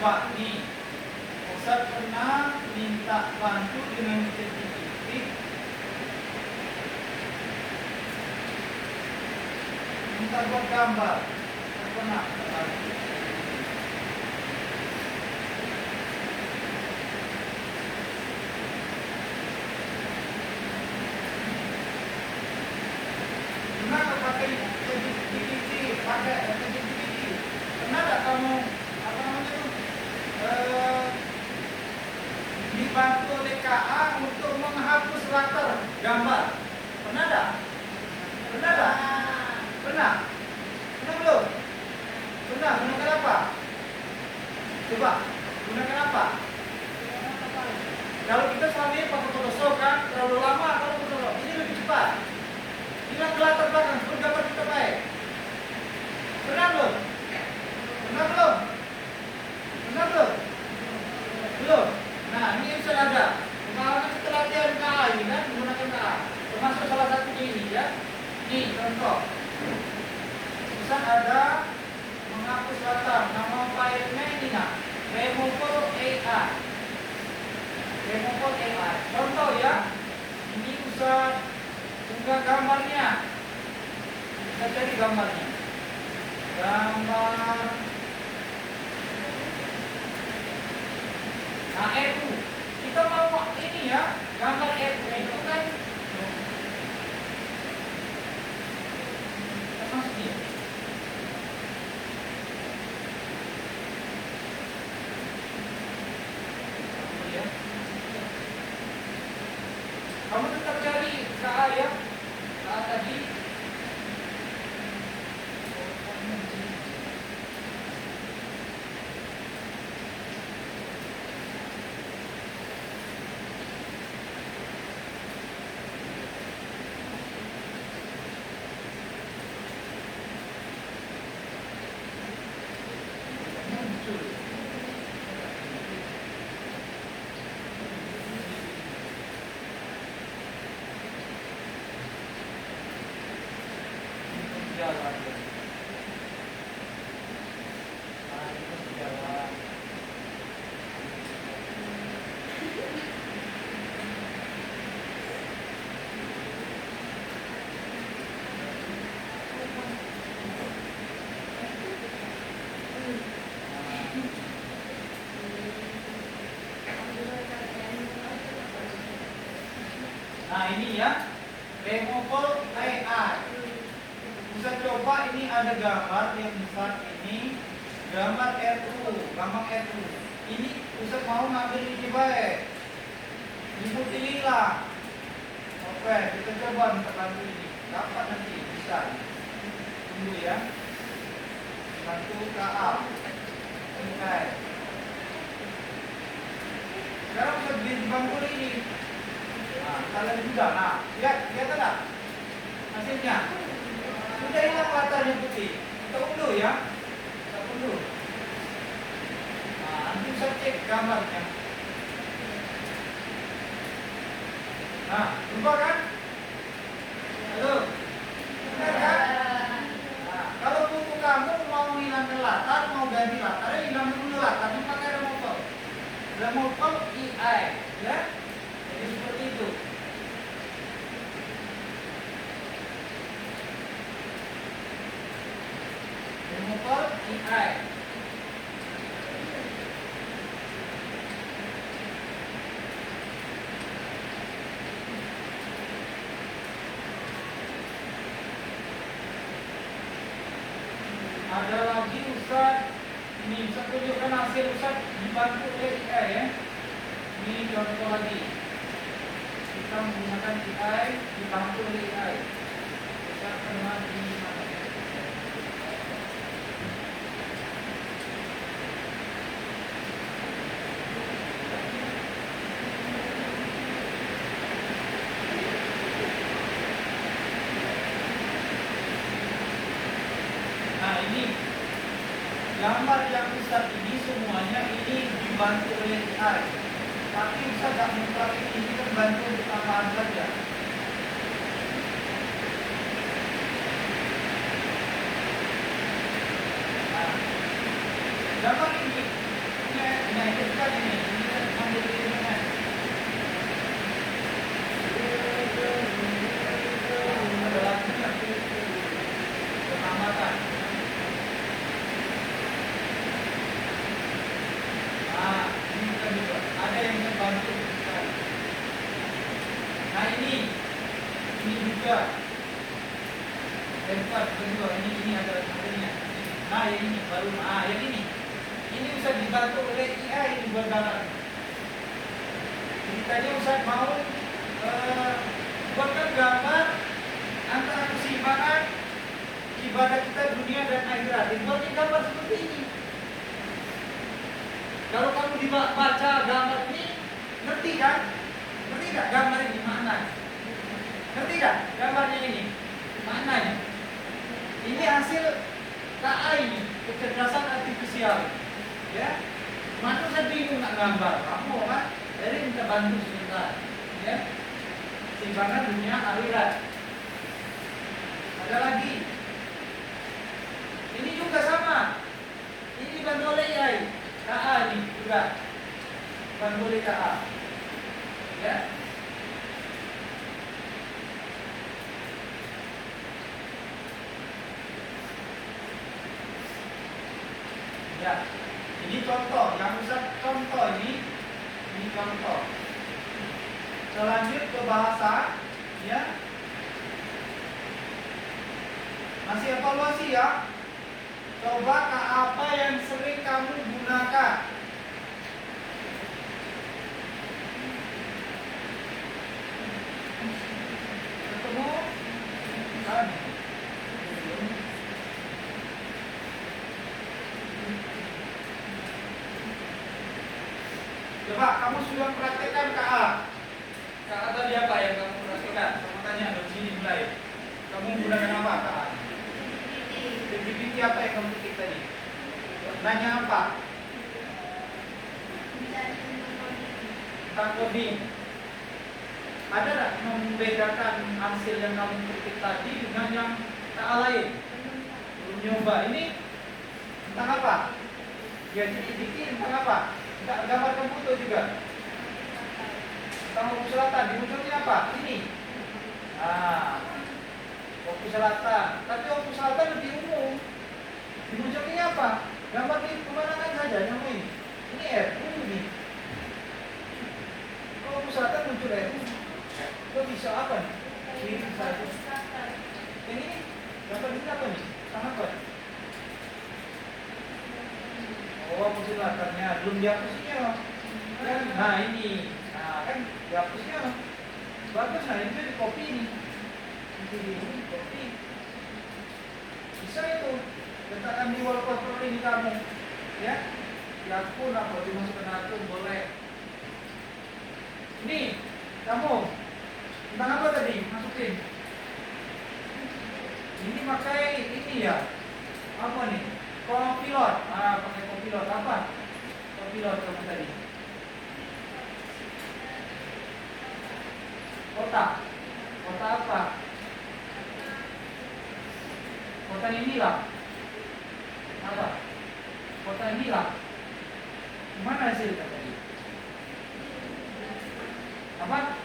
Coba nih, Ustaz pernah minta bantu dengan ChatGPT minta buat gambar. Pernah. Pernah nggak pakai ChatGPT? Pakai ChatGPT? Pernah nggak kamu apa namanya tuh? Dibantu oleh KA untuk menghapus latar gambar. Pernah tak? Pernah tak? Pernah? Pernah belum? Pernah? Gunakan apa? Coba, gunakan apa? Kalau kita selama ini pakai Photoshop kan, terlalu lama kalau Photoshop. Ini lebih cepat. Hilang ke latar belakang, sebelum gambar kita baik. Pernah belum? Pernah belum? Pernah belum? Belum? Nah, ini bisa ada. Kemarin kita latihan KA ini kan, menggunakan KA. Termasuk salah satunya ini ya. Ini contoh. Bisa ada menghapus latar. Nama filenya ini nah. Removal AI. Removal AI. Contoh ya. Ini bisa unggah gambarnya. Kita cari gambarnya. Gambar. Nah, EU. Kita mau ini ya, gambar EU itu kan termasuk dia. Ya. Kamu tetap cari KA ya, KA tadi. jalan. Nah, ini masih jalan. Nah ini ya, removal AI. Bisa coba ini ada gambar yang besar ini, gambar RU, gambar RU. Ini Ustaz mau ngambil ini baik, ini putih lila. Oke, kita coba minta bantu ini. Dapat nanti bisa. Tunggu ya. Bantu KA. Oke. Sekarang Ustaz dibantu ini. Nah, kalian juga, nah, lihat tak? Hasilnya sudah hilang latarnya putih. Kita unduh ya, kita unduh. Nah, nanti bisa cek gambarnya. Nah, berubah kan? Halo, benar kan? Nah, kalau buku kamu mau hilangkan latar, mau ganti latarnya, hilangkan dulu latarnya pakai removal. Removal AI, ya. Jadi seperti itu. Removal AI. Ada lagi Ustaz, ini bisa tunjukkan hasil Ustaz dibantu oleh AI ya. Ini contoh lagi. Kita menggunakan AI dibantu oleh AI. Kita pernah di mana? Nah ini gambar yang Ustaz ini semuanya ini dibantu oleh AI. Tapi Ustaz tak mengetahui ini kan bantu untuk tambahan saja. Nah, gambar ini itu kan ini kan ambil ini kan. Ada lagi yang pengamatan. Nah, ini kan juga ada yang membantu. Nah ini juga tempat kedua ini ada hasilnya. Nah yang ini baru, yang ini bisa dibantu oleh AI ini buat gambar. Jadi tadi Ustaz mau buatkan gambar antara keseimbangan ibadah kita dunia dan akhirat. Dibuatkan gambar seperti ini. Kalau kamu baca gambar ini, ngerti kan? Ngerti gak gambar ini maknanya? Ngerti gak gambarnya ini? Maknanya? Ini hasil KA ini, kecerdasan artifisial. Ya, manusia bingung nak gambar. Kamu kan? Jadi minta bantu sebentar. Ya, timbangan dunia akhirat. Ada lagi. Ini juga sama. Ini dibantu oleh AI. KA ini juga bantu oleh KA. Ya. Ya. Ini contoh, yang bisa contoh ini contoh. Selanjut ke bahasa, ya. Masih evaluasi ya. Coba apa yang sering kamu gunakan? Ketemu? Kan? Coba kamu sudah praktekkan KA. KA tadi apa yang kamu praktekkan? Kamu tanya dari sini mulai. Kamu menggunakan apa KA? PPT apa yang kamu ketik tadi? Nanya apa? Tentang coding. Ada tak membedakan hasil yang kamu ketik tadi dengan yang KA lain? belum nyoba. Ini tentang apa? Ya dikit tentang apa? Kita gambarkan foto juga. Tentang Oku Selatan. Dimunculnya apa? Ini. Nah, Oku Selatan. Tapi Oku Selatan lebih umum. Dimunculnya apa? Gambar di pemandangan saja yang ini. Ini air, ini. Kalau Oku Selatan muncul air, kok bisa apa nih? Ini saja. Yang ini gambar ini apa nih? Sama apa? Oh, Oku Selatannya belum dihapusnya. Kan? Nah ini, nah kan dihapusnya. Bagus, nah ini di copy ini. Ini copy. Bisa itu. Letakkan di wallpaper ini kamu, ya. Di akun atau dimasukkan akun boleh. Ini kamu tentang apa tadi? Masukin. Ini pakai ini ya. Apa nih? Copilot. Ah, pakai Copilot apa? Copilot kamu tadi. Kota. Kota apa? Kota inilah. Apa? Kota inilah. Gimana hasil tadi? Apa?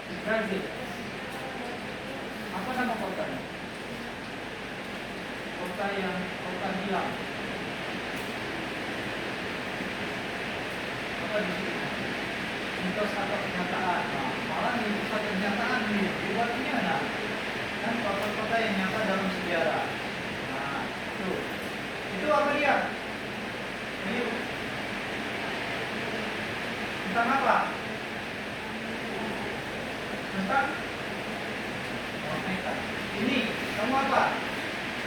Di Brazil. Apa nama kotanya? Kota hilang. Apa di sini? Mitos atau kenyataan? Nah, malah mitos atau kenyataan nih. Dibuatnya nah. Kan kota-kota yang nyata dalam sejarah. Nah, itu apa dia? Ayo. Tentang apa? Tentang meta. Ini kamu apa?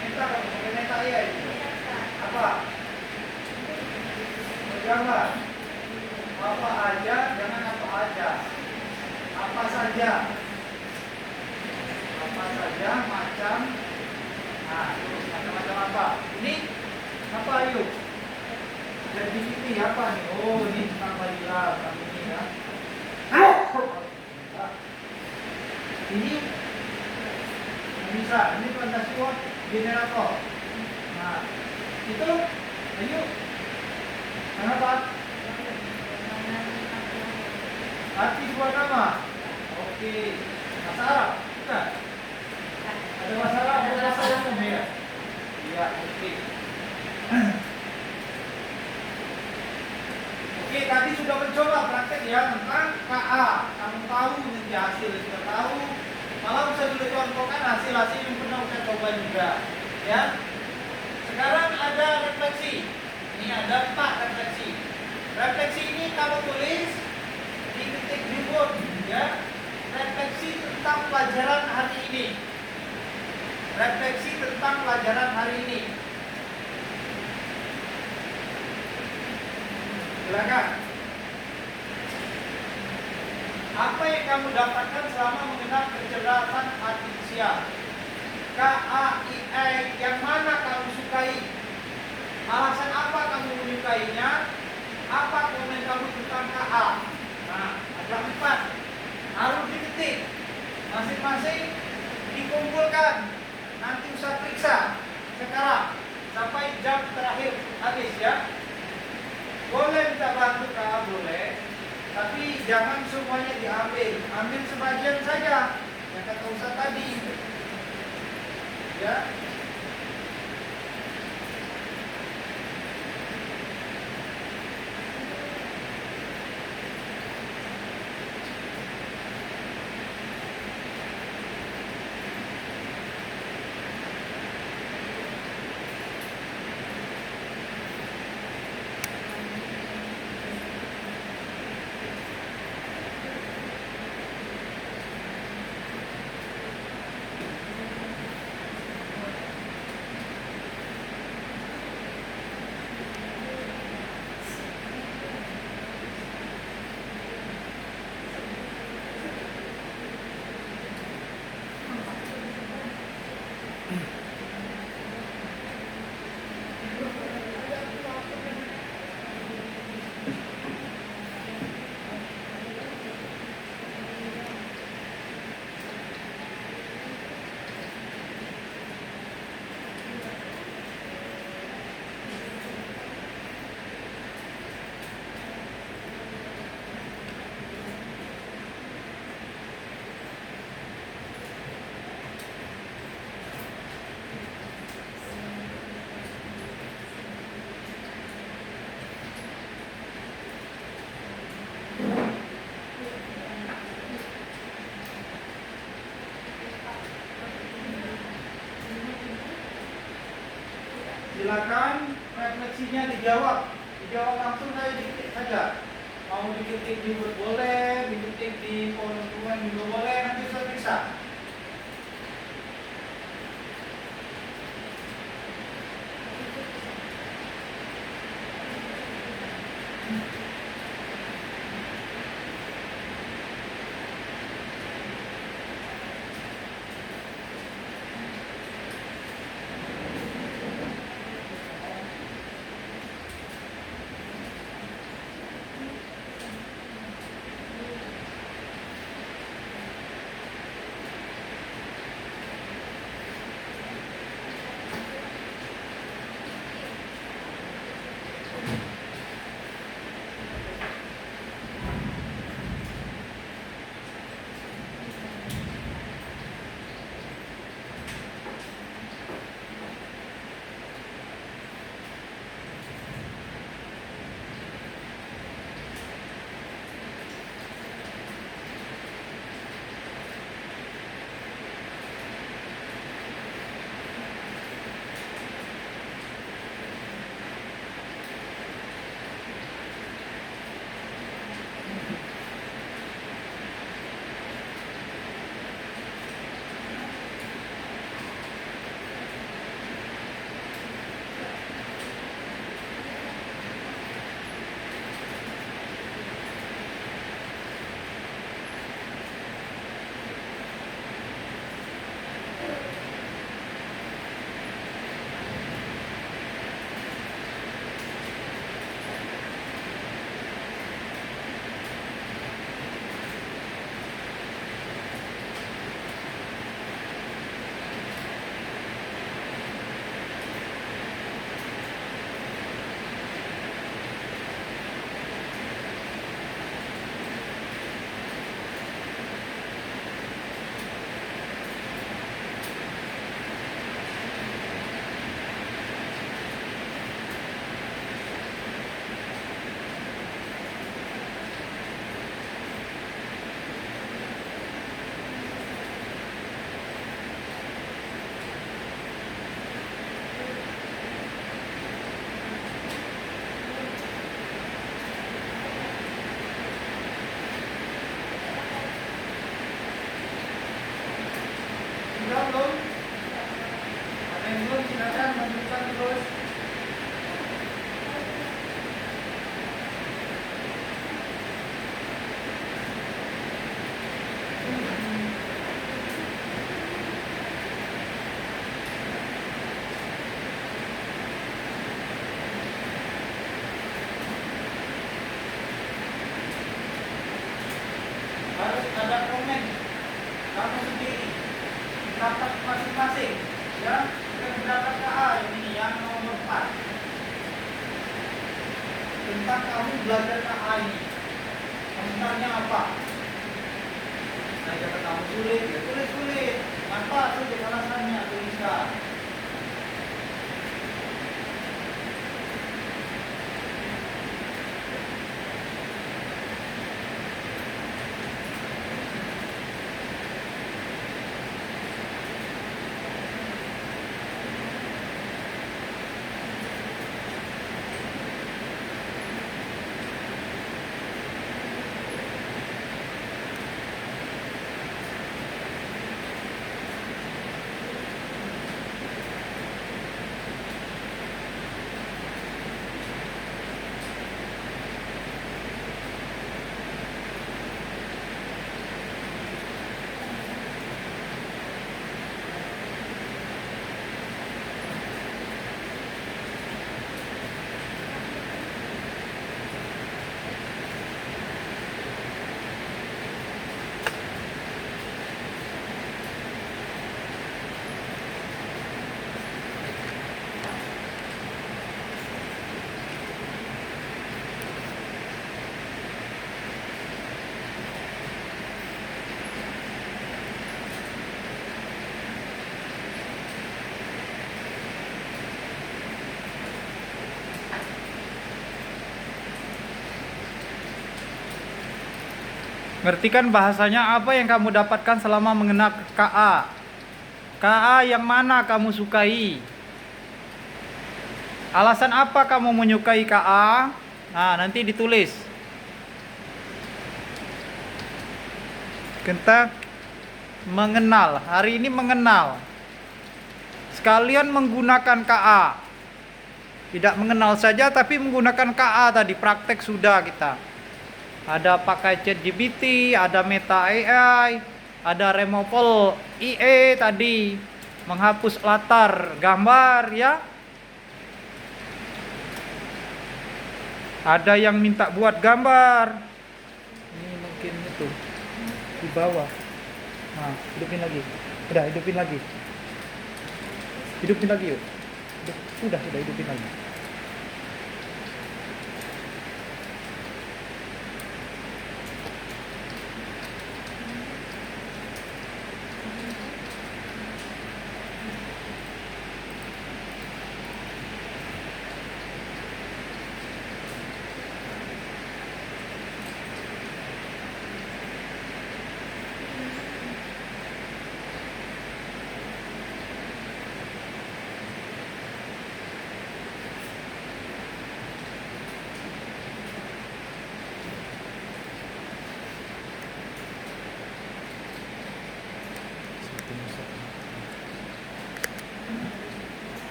Meta, kamu pakai meta ya itu. Apa? Bergambar. Apa aja, jangan apa aja. Apa saja. Apa saja, macam. Nah, terus macam-macam apa? Ini apa ayo? Jadi ini apa nih? Oh, ini tentang Balila, tentang ini ya. Ini bisa, ini fantasi word generator. Nah, itu ayo. Kenapa? Arti sebuah nama. Oke. Bahasa Arab? Bukan. Ada bahasa Arab, ada bahasa umum ya. Iya, oke. Oke, tadi sudah mencoba praktek ya tentang KA. Kamu tahu nanti hasil sudah tahu. Malah bisa juga contohkan hasil-hasil yang pernah saya coba juga. Ya. Sekarang ada refleksi. Ini ada 4 refleksi. Refleksi ini kamu tulis di titik di board, ya. Refleksi tentang pelajaran hari ini. Refleksi tentang pelajaran hari ini. Silakan. Apa yang kamu dapatkan selama mengenal kecerdasan artifisial? KAIA yang mana kamu sukai? Alasan apa kamu menyukainya? Apa komen kamu tentang KA? Nah, ada 4. Harus diketik. Masing-masing dikumpulkan. Nanti usah periksa sekarang sampai jam terakhir habis ya. Boleh minta bantu KA boleh, tapi jangan semuanya diambil. Ambil sebagian saja. Yang kata Ustaz tadi. Ya. Silakan refleksinya dijawab langsung saya diketik saja. Mau diketik di Word boleh, diketik di PowerPoint juga boleh, nanti saya periksa. Sudah belum? Ada yang belum? Silakan lanjutkan terus. Harus ada komen kamu sendiri, pendapat masing-masing, ya. Bukan pendapat KA yang ini yang nomor 4 tentang kamu belajar KA ini. Komentarnya apa? Saya kata kamu sulit, ya sulit. Apa saja alasannya, tuliskan. Ngerti kan bahasanya apa yang kamu dapatkan selama mengenal KA? KA yang mana kamu sukai? Alasan apa kamu menyukai KA? Nah, nanti ditulis. Kita mengenal. Hari ini mengenal. Sekalian menggunakan KA. Tidak mengenal saja tapi menggunakan KA tadi. Praktek sudah kita. Ada pakai ChatGPT, ada Meta AI, ada Removal IE tadi. Menghapus latar gambar ya. Ada yang minta buat gambar. Ini mungkin itu di bawah. Nah, hidupin lagi. Udah, hidupin lagi. Hidupin lagi yuk. Sudah hidupin lagi.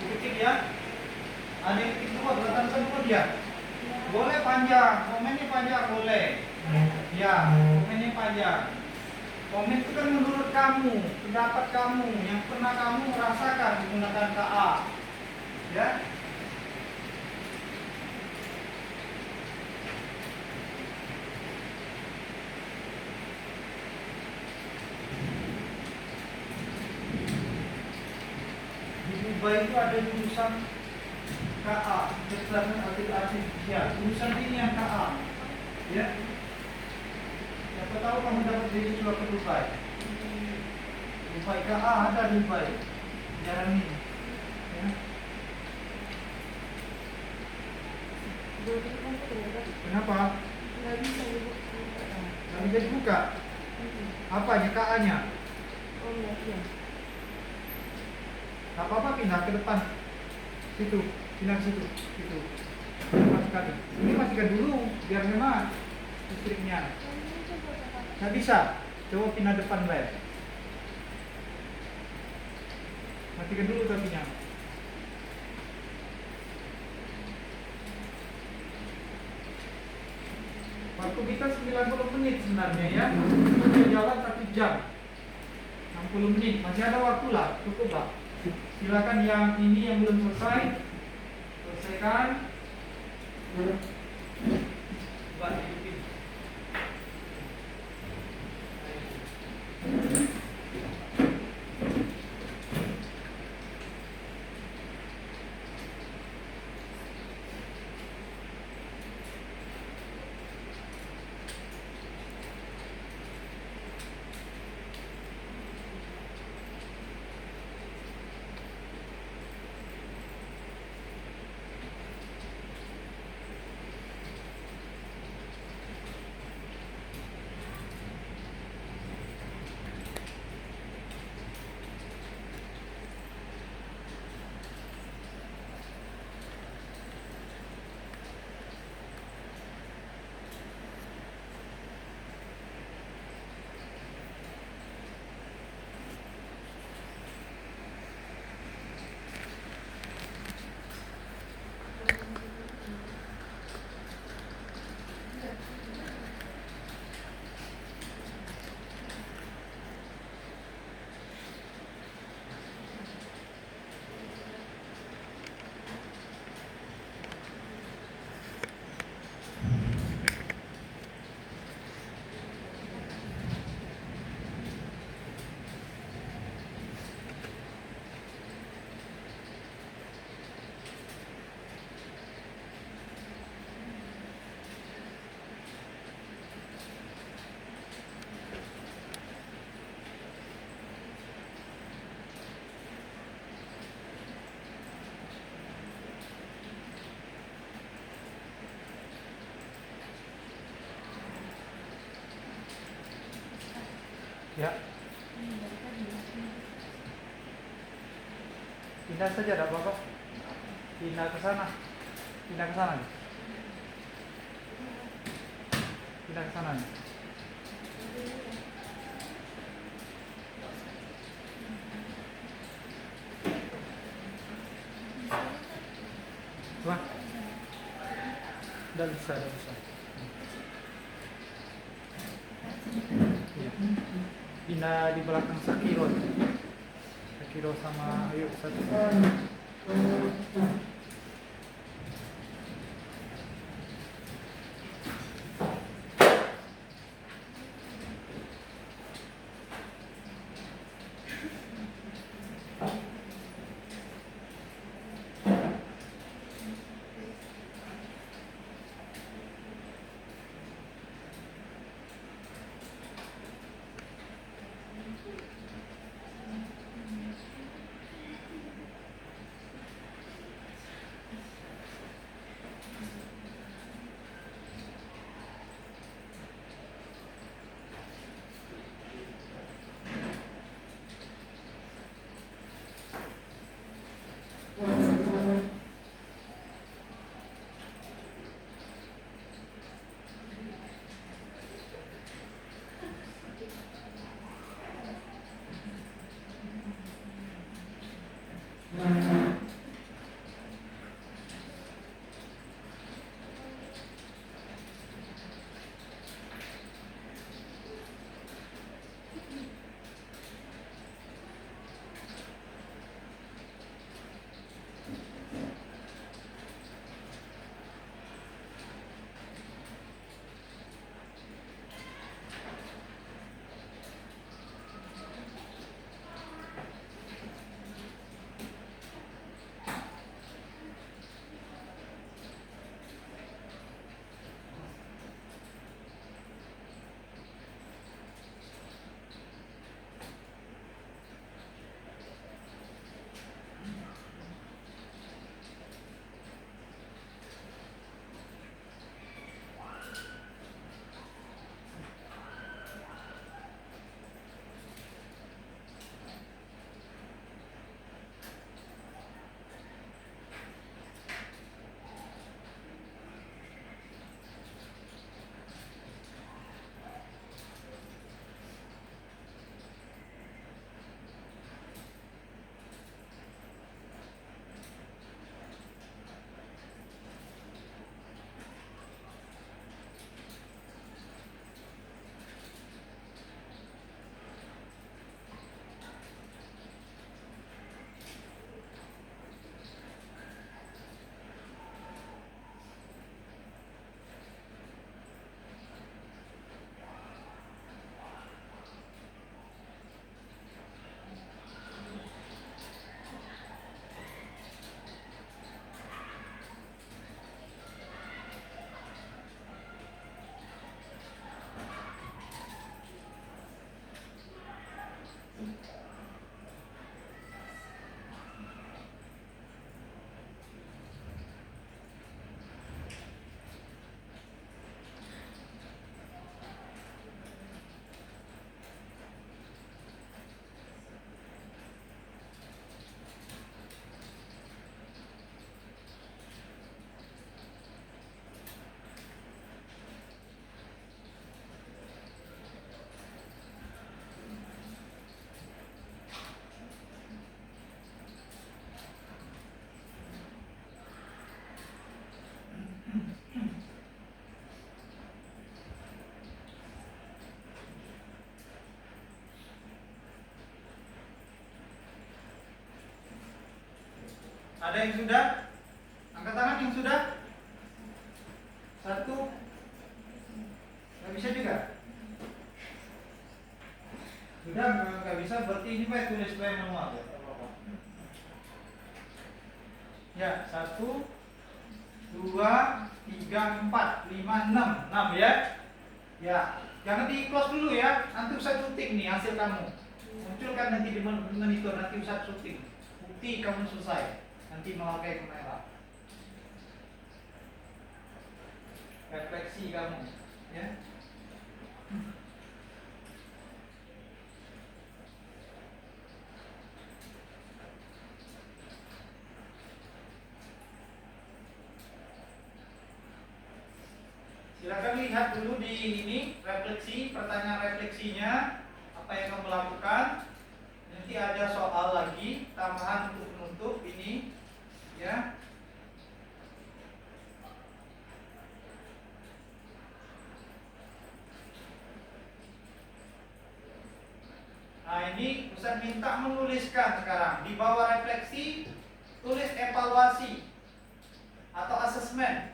Ketik ya. Ada yang ketik dua, belakang dulu dia. Boleh panjang, komennya panjang boleh. Ya, komennya panjang. Komen itu kan menurut kamu, pendapat kamu yang pernah kamu merasakan menggunakan KA. Ya. Di Dubai itu ada jurusan KA, keterangan artificial. Jurusan ini yang KA. Ya. Siapa tahu kamu dapat beasiswa ke Dubai. Dubai KA ada di Dubai. Jarang ini. Ya. Kenapa? Nggak bisa dibuka. Apanya KA-nya? Gak apa-apa, pindah ke depan. Situ, pindah ke situ. Situ. Masukkan. Ini matikan dulu biar memang listriknya. Nggak bisa. Coba pindah depan baik. Matikan dulu tapinya. Waktu kita 90 menit sebenarnya ya. Kita jalan 1 jam. 60 menit. Masih ada waktu lah. Cukup lah. Silakan yang ini yang belum selesai selesaikan. Coba hidupin. Ya. Pindah saja, tidak apa-apa. Pindah ke sana. Pindah ke sana. Pindah ke sana. Cuma tidak bisa, tidak bisa. Iya. Pindah di belakang Sakiro. Sakiro sama Ayu satu. Ada yang sudah? Angkat tangan yang sudah? Satu. Nggak bisa juga? Sudah nggak bisa, berarti ini Pak tulis supaya manual ya. Ya, 1, 2, 3, 4, 5, 6. 6 ya. Ya, jangan di close dulu ya. Nanti Ustaz syuting nih hasil kamu. Munculkan nanti di monitor, nanti Ustaz syuting. Bukti kamu selesai. Nanti memakai kamera. Refleksi kamu, ya. lihat dulu di ini refleksi, pertanyaan refleksinya apa yang kamu lakukan. Nanti ada soal lagi tambahan untuk penutup ini, ya. Nah ini Ustaz minta menuliskan sekarang di bawah refleksi tulis evaluasi atau asesmen.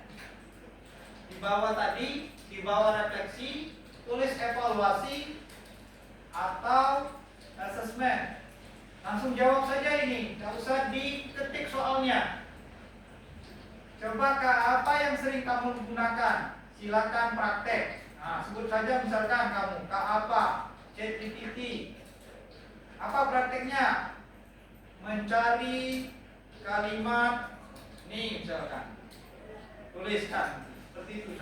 Di bawah tadi, di bawah refleksi tulis evaluasi atau asesmen. Langsung jawab saja ini, nggak usah diketik soalnya. Coba Kak, apa yang sering kamu gunakan? Silakan praktek. Nah, sebut saja misalkan kamu Kak apa? ChatGPT. Apa prakteknya? Mencari kalimat nih misalkan. Tuliskan seperti itu.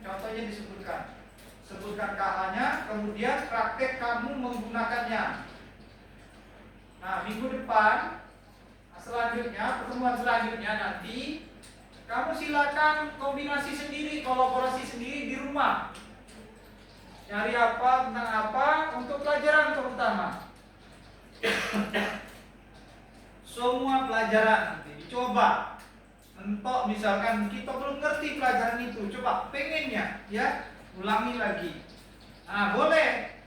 Contohnya disebutkan. Sebutkan KA-nya, kemudian praktek kamu menggunakannya. Nah, minggu depan selanjutnya, pertemuan selanjutnya nanti kamu silakan kombinasi sendiri, kolaborasi sendiri di rumah. Cari apa, tentang apa, untuk pelajaran terutama. Semua pelajaran nanti dicoba. Entok misalkan kita belum ngerti pelajaran itu, coba pengennya ya ulangi lagi. Nah boleh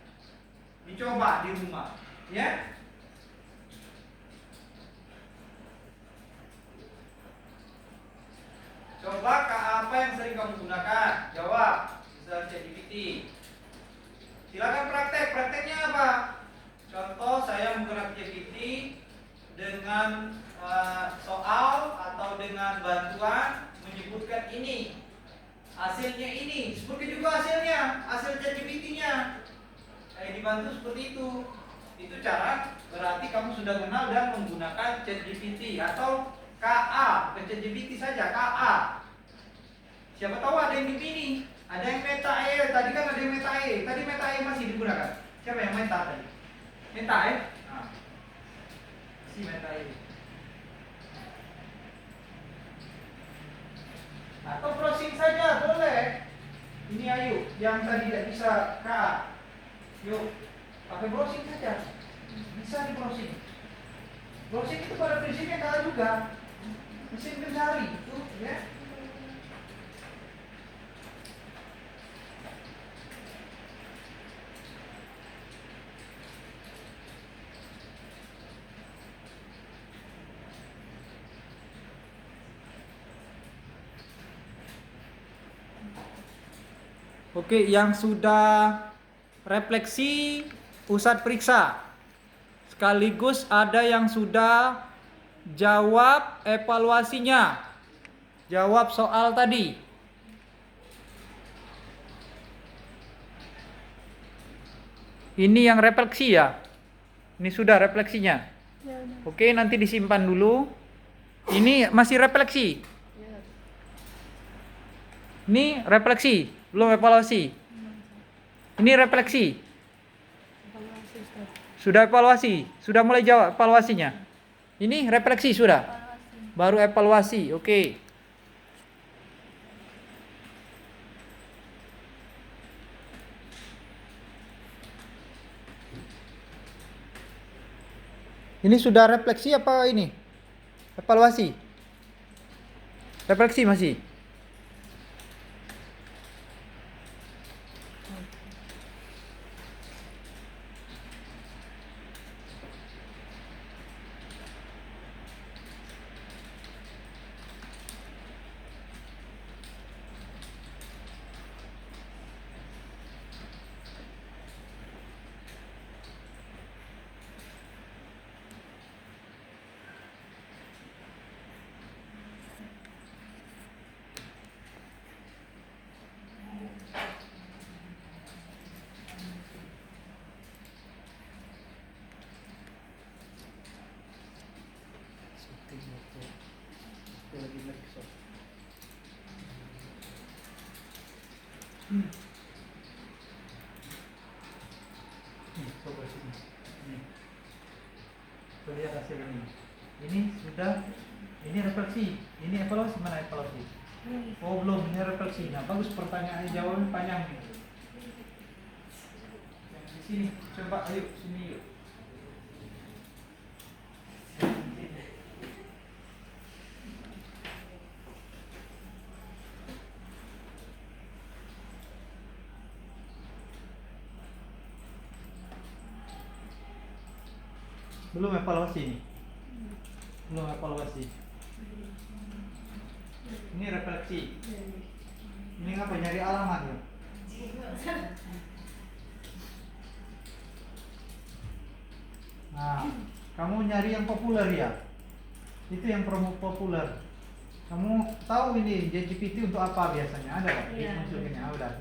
dicoba di rumah, ya. Coba Kak, apa yang sering kamu gunakan? Jawab. Misalnya ChatGPT. Silakan praktek. Prakteknya apa? Contoh saya menggunakan ChatGPT dengan soal atau dengan bantuan menyebutkan ini. Hasilnya ini. Sebutkan juga hasilnya. Hasil ChatGPT-nya. Dibantu seperti itu. Itu cara berarti kamu sudah kenal dan menggunakan ChatGPT atau KA, bukan ChatGPT saja, KA. Siapa tahu ada yang dipilih, ada yang Meta AI, tadi kan ada yang Meta AI, tadi Meta AI masih digunakan. Siapa yang Meta tadi? Meta AI? Nah, si Meta AI. Atau browsing saja boleh. Ini ayo, yang tadi tidak bisa KA. Yuk, pakai browsing saja. Bisa di browsing. Browsing itu pada prinsipnya KA juga. Mesin pencari itu ya. Oke, yang sudah refleksi Ustadz periksa. Sekaligus ada yang sudah jawab evaluasinya. Jawab soal tadi. Ini yang refleksi ya. Ini sudah refleksinya. Oke, nanti disimpan dulu. Ini masih refleksi. Ini refleksi, belum evaluasi. Ini refleksi. Sudah evaluasi, sudah mulai jawab evaluasinya. Ini refleksi sudah. Baru evaluasi. Oke. Ini sudah refleksi apa ini? Evaluasi. Refleksi masih. Coba sini. Kita lihat hasil ini. Ini sudah, ini refleksi, ini evaluasi, mana evaluasi? Oh belum, ini refleksinya. Bagus pertanyaannya, jawabnya panjang nih. Yang di sini, coba ayo sini yuk. Belum evaluasi nih. Belum evaluasi. Ini refleksi. Ini apa, nyari alamat ya? Nah, kamu nyari yang populer ya? Itu yang promo populer. Kamu tahu ini ChatGPT untuk apa biasanya? Ada nggak? Iya. Masukinnya udah.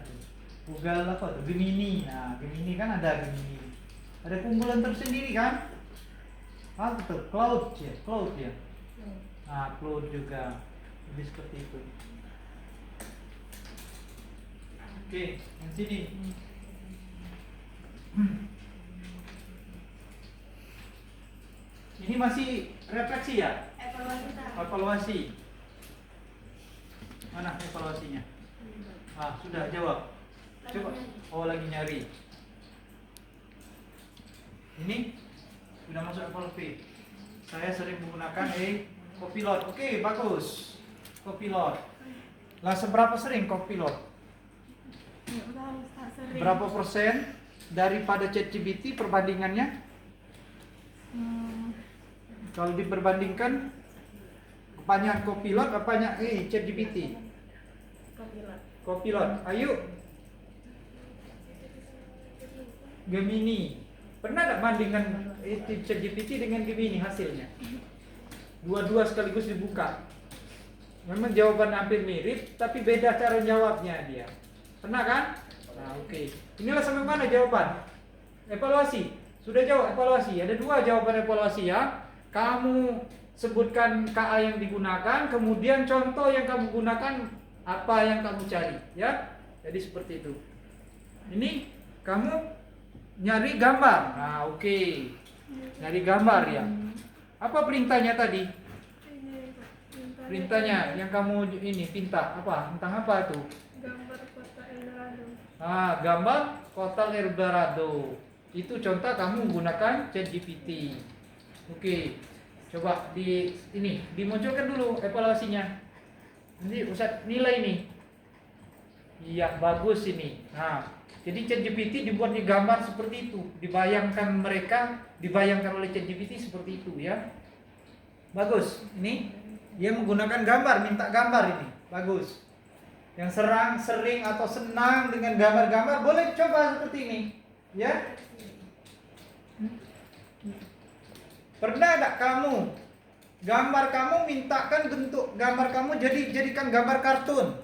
Google apa tuh? Gemini. Nah, Gemini kan ada Gemini. Ada kumpulan tersendiri kan? Apa tuh? Cloud ya, Cloud ya. Nah, Cloud juga. Lebih seperti itu. Oke, yang sini. Ini masih refleksi ya? Evaluasi. Mana evaluasinya? Ah, sudah jawab. Coba. Oh, lagi nyari. Ini sudah masuk evaluasi. Saya sering menggunakan Copilot. Oke, bagus. Copilot. Lah seberapa sering Copilot? Berapa persen daripada ChatGPT perbandingannya? Kalau diperbandingkan banyak Copilot apa banyak ChatGPT? Copilot. Ayo. Gemini. Pernah tak bandingkan ChatGPT dengan Gemini hasilnya? Dua-dua sekaligus dibuka. Memang jawaban hampir mirip, tapi beda cara jawabnya dia. Pernah kan? Nah, oke. Inilah sampai mana jawaban? Evaluasi. Sudah jawab evaluasi. Ada dua jawaban evaluasi ya. Kamu sebutkan KA yang digunakan, kemudian contoh yang kamu gunakan apa yang kamu cari, ya. Jadi seperti itu. Ini kamu nyari gambar. Nah, oke. Nyari gambar ya. Apa perintahnya tadi? Perintahnya yang kamu ini pinta apa? Tentang apa itu? Gambar kota Eldorado. Ah, gambar kota Eldorado. Itu contoh kamu menggunakan ChatGPT. Oke. Coba dimunculkan dulu evaluasinya. Nanti Ustaz nilai nih. Iya, bagus ini. Nah, jadi ChatGPT dibuatnya gambar seperti itu. Dibayangkan oleh ChatGPT seperti itu ya. Bagus. Ini dia menggunakan gambar, minta gambar ini. Bagus. Yang sering atau senang dengan gambar-gambar boleh coba seperti ini. Ya. Pernah tak kamu gambar kamu mintakan bentuk gambar kamu jadikan gambar kartun?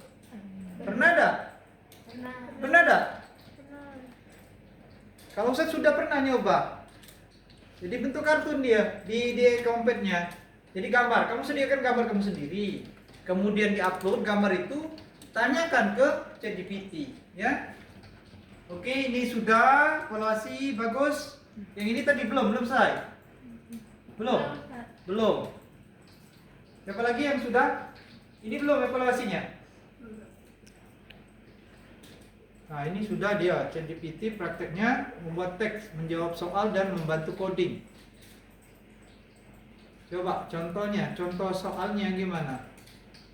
Pernah tak? Pernah tak? Kalau saya sudah pernah nyoba. Jadi bentuk kartun dia di kompetnya. Jadi gambar, kamu sediakan gambar kamu sendiri. Kemudian diupload gambar itu, tanyakan ke ChatGPT, ya. Oke, ini sudah evaluasi bagus. Yang ini tadi belum selesai. Belum. Siapa lagi yang sudah? Ini belum evaluasinya. Nah, ini sudah dia ChatGPT prakteknya membuat teks, menjawab soal dan membantu coding. Coba contoh soalnya gimana?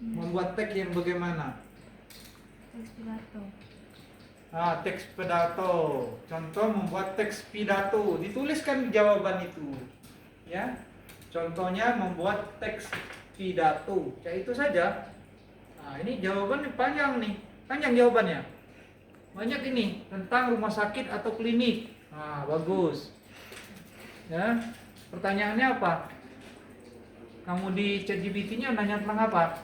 Membuat teks yang bagaimana? Teks pidato. Teks pidato. Contoh membuat teks pidato. Dituliskan jawaban itu. Ya. Contohnya membuat teks pidato. Ya itu saja. Nah, ini jawabannya panjang nih. Panjang jawabannya. Banyak ini tentang rumah sakit atau klinik. Nah, bagus. Ya. Pertanyaannya apa? Kamu di ChatGPT-nya nanya tentang apa?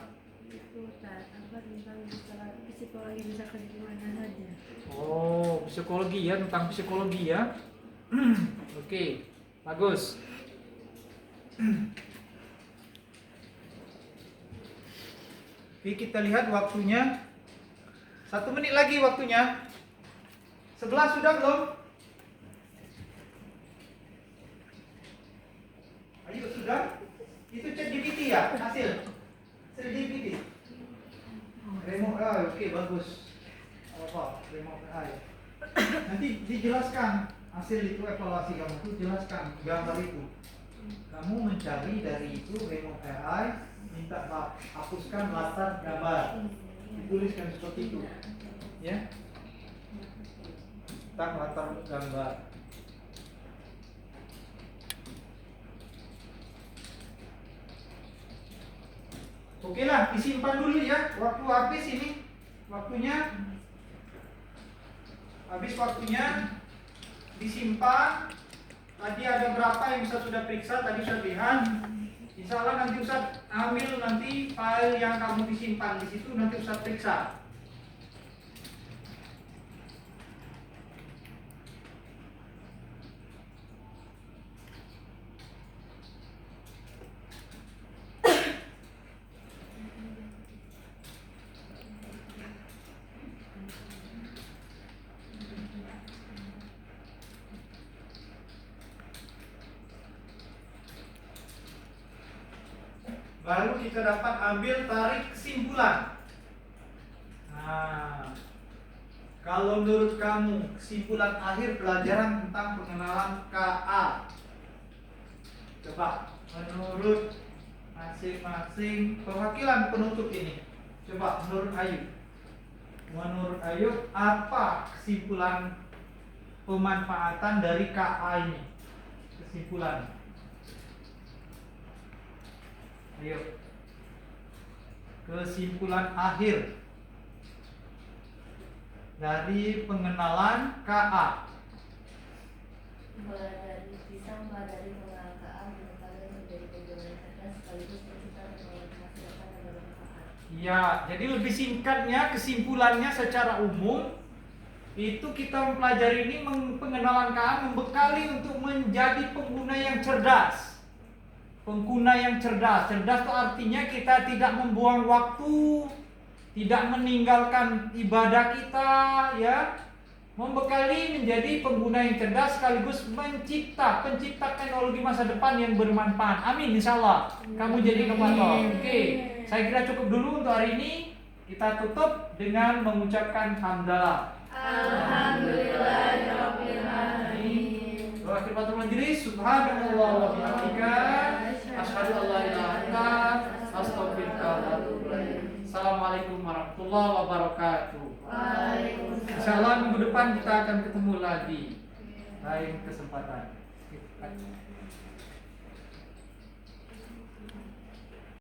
Tentang psikologi bisa kerja di mana saja. Oh, psikologi ya, tentang psikologi ya. Oke, bagus. Oke, kita lihat waktunya. 1 menit lagi waktunya. 11 sudah belum? Ayo sudah? Itu ChatGPT ya hasil? ChatGPT. AI, oke bagus. Apa? Remote AI. Nanti dijelaskan hasil itu evaluasi kamu tuh jelaskan gambar itu. Kamu mencari dari itu remote AI, minta hapuskan latar gambar. Dituliskan seperti itu, ya. Tentang latar gambar. Oke lah, disimpan dulu ya. Waktu habis ini, waktunya habis waktunya disimpan. Tadi ada berapa yang Ustaz sudah periksa, tadi Ustaz lihat. Insya Allah nanti Ustaz ambil nanti file yang kamu disimpan di situ, nanti Ustaz periksa. Baru kita dapat ambil tarik kesimpulan. Nah, kalau menurut kamu kesimpulan akhir pelajaran tentang pengenalan KA, coba menurut masing-masing perwakilan penutup ini, coba menurut Ayu apa kesimpulan pemanfaatan dari KA ini? Kesimpulan. Ayo. Kesimpulan akhir dari pengenalan KA. Bisa mempelajari pengenalan KA mengetahui menjadi pengguna cerdas sekaligus mencipta teknologi masa depan yang bermanfaat. Ya, jadi lebih singkatnya kesimpulannya secara umum itu kita mempelajari ini pengenalan KA membekali untuk menjadi pengguna yang cerdas. Pengguna yang cerdas. Cerdas itu artinya kita tidak membuang waktu, tidak meninggalkan ibadah kita, ya. Membekali menjadi pengguna yang cerdas sekaligus pencipta teknologi masa depan yang bermanfaat. Amin, insyaallah. Kamu jadi inovator. Oke, saya kira cukup dulu untuk hari ini. Kita tutup dengan mengucapkan hamdalah. Alhamdulillahirabbil alamin. Akhiratul majlis, subhanallah wa bihamdika, asyhadu an la ilaha illa anta, astaghfiruka wa atubu ilaik. Assalamualaikum warahmatullahi wabarakatuh. Waalaikumsalam. Insyaallah minggu depan kita akan ketemu lagi lain kesempatan.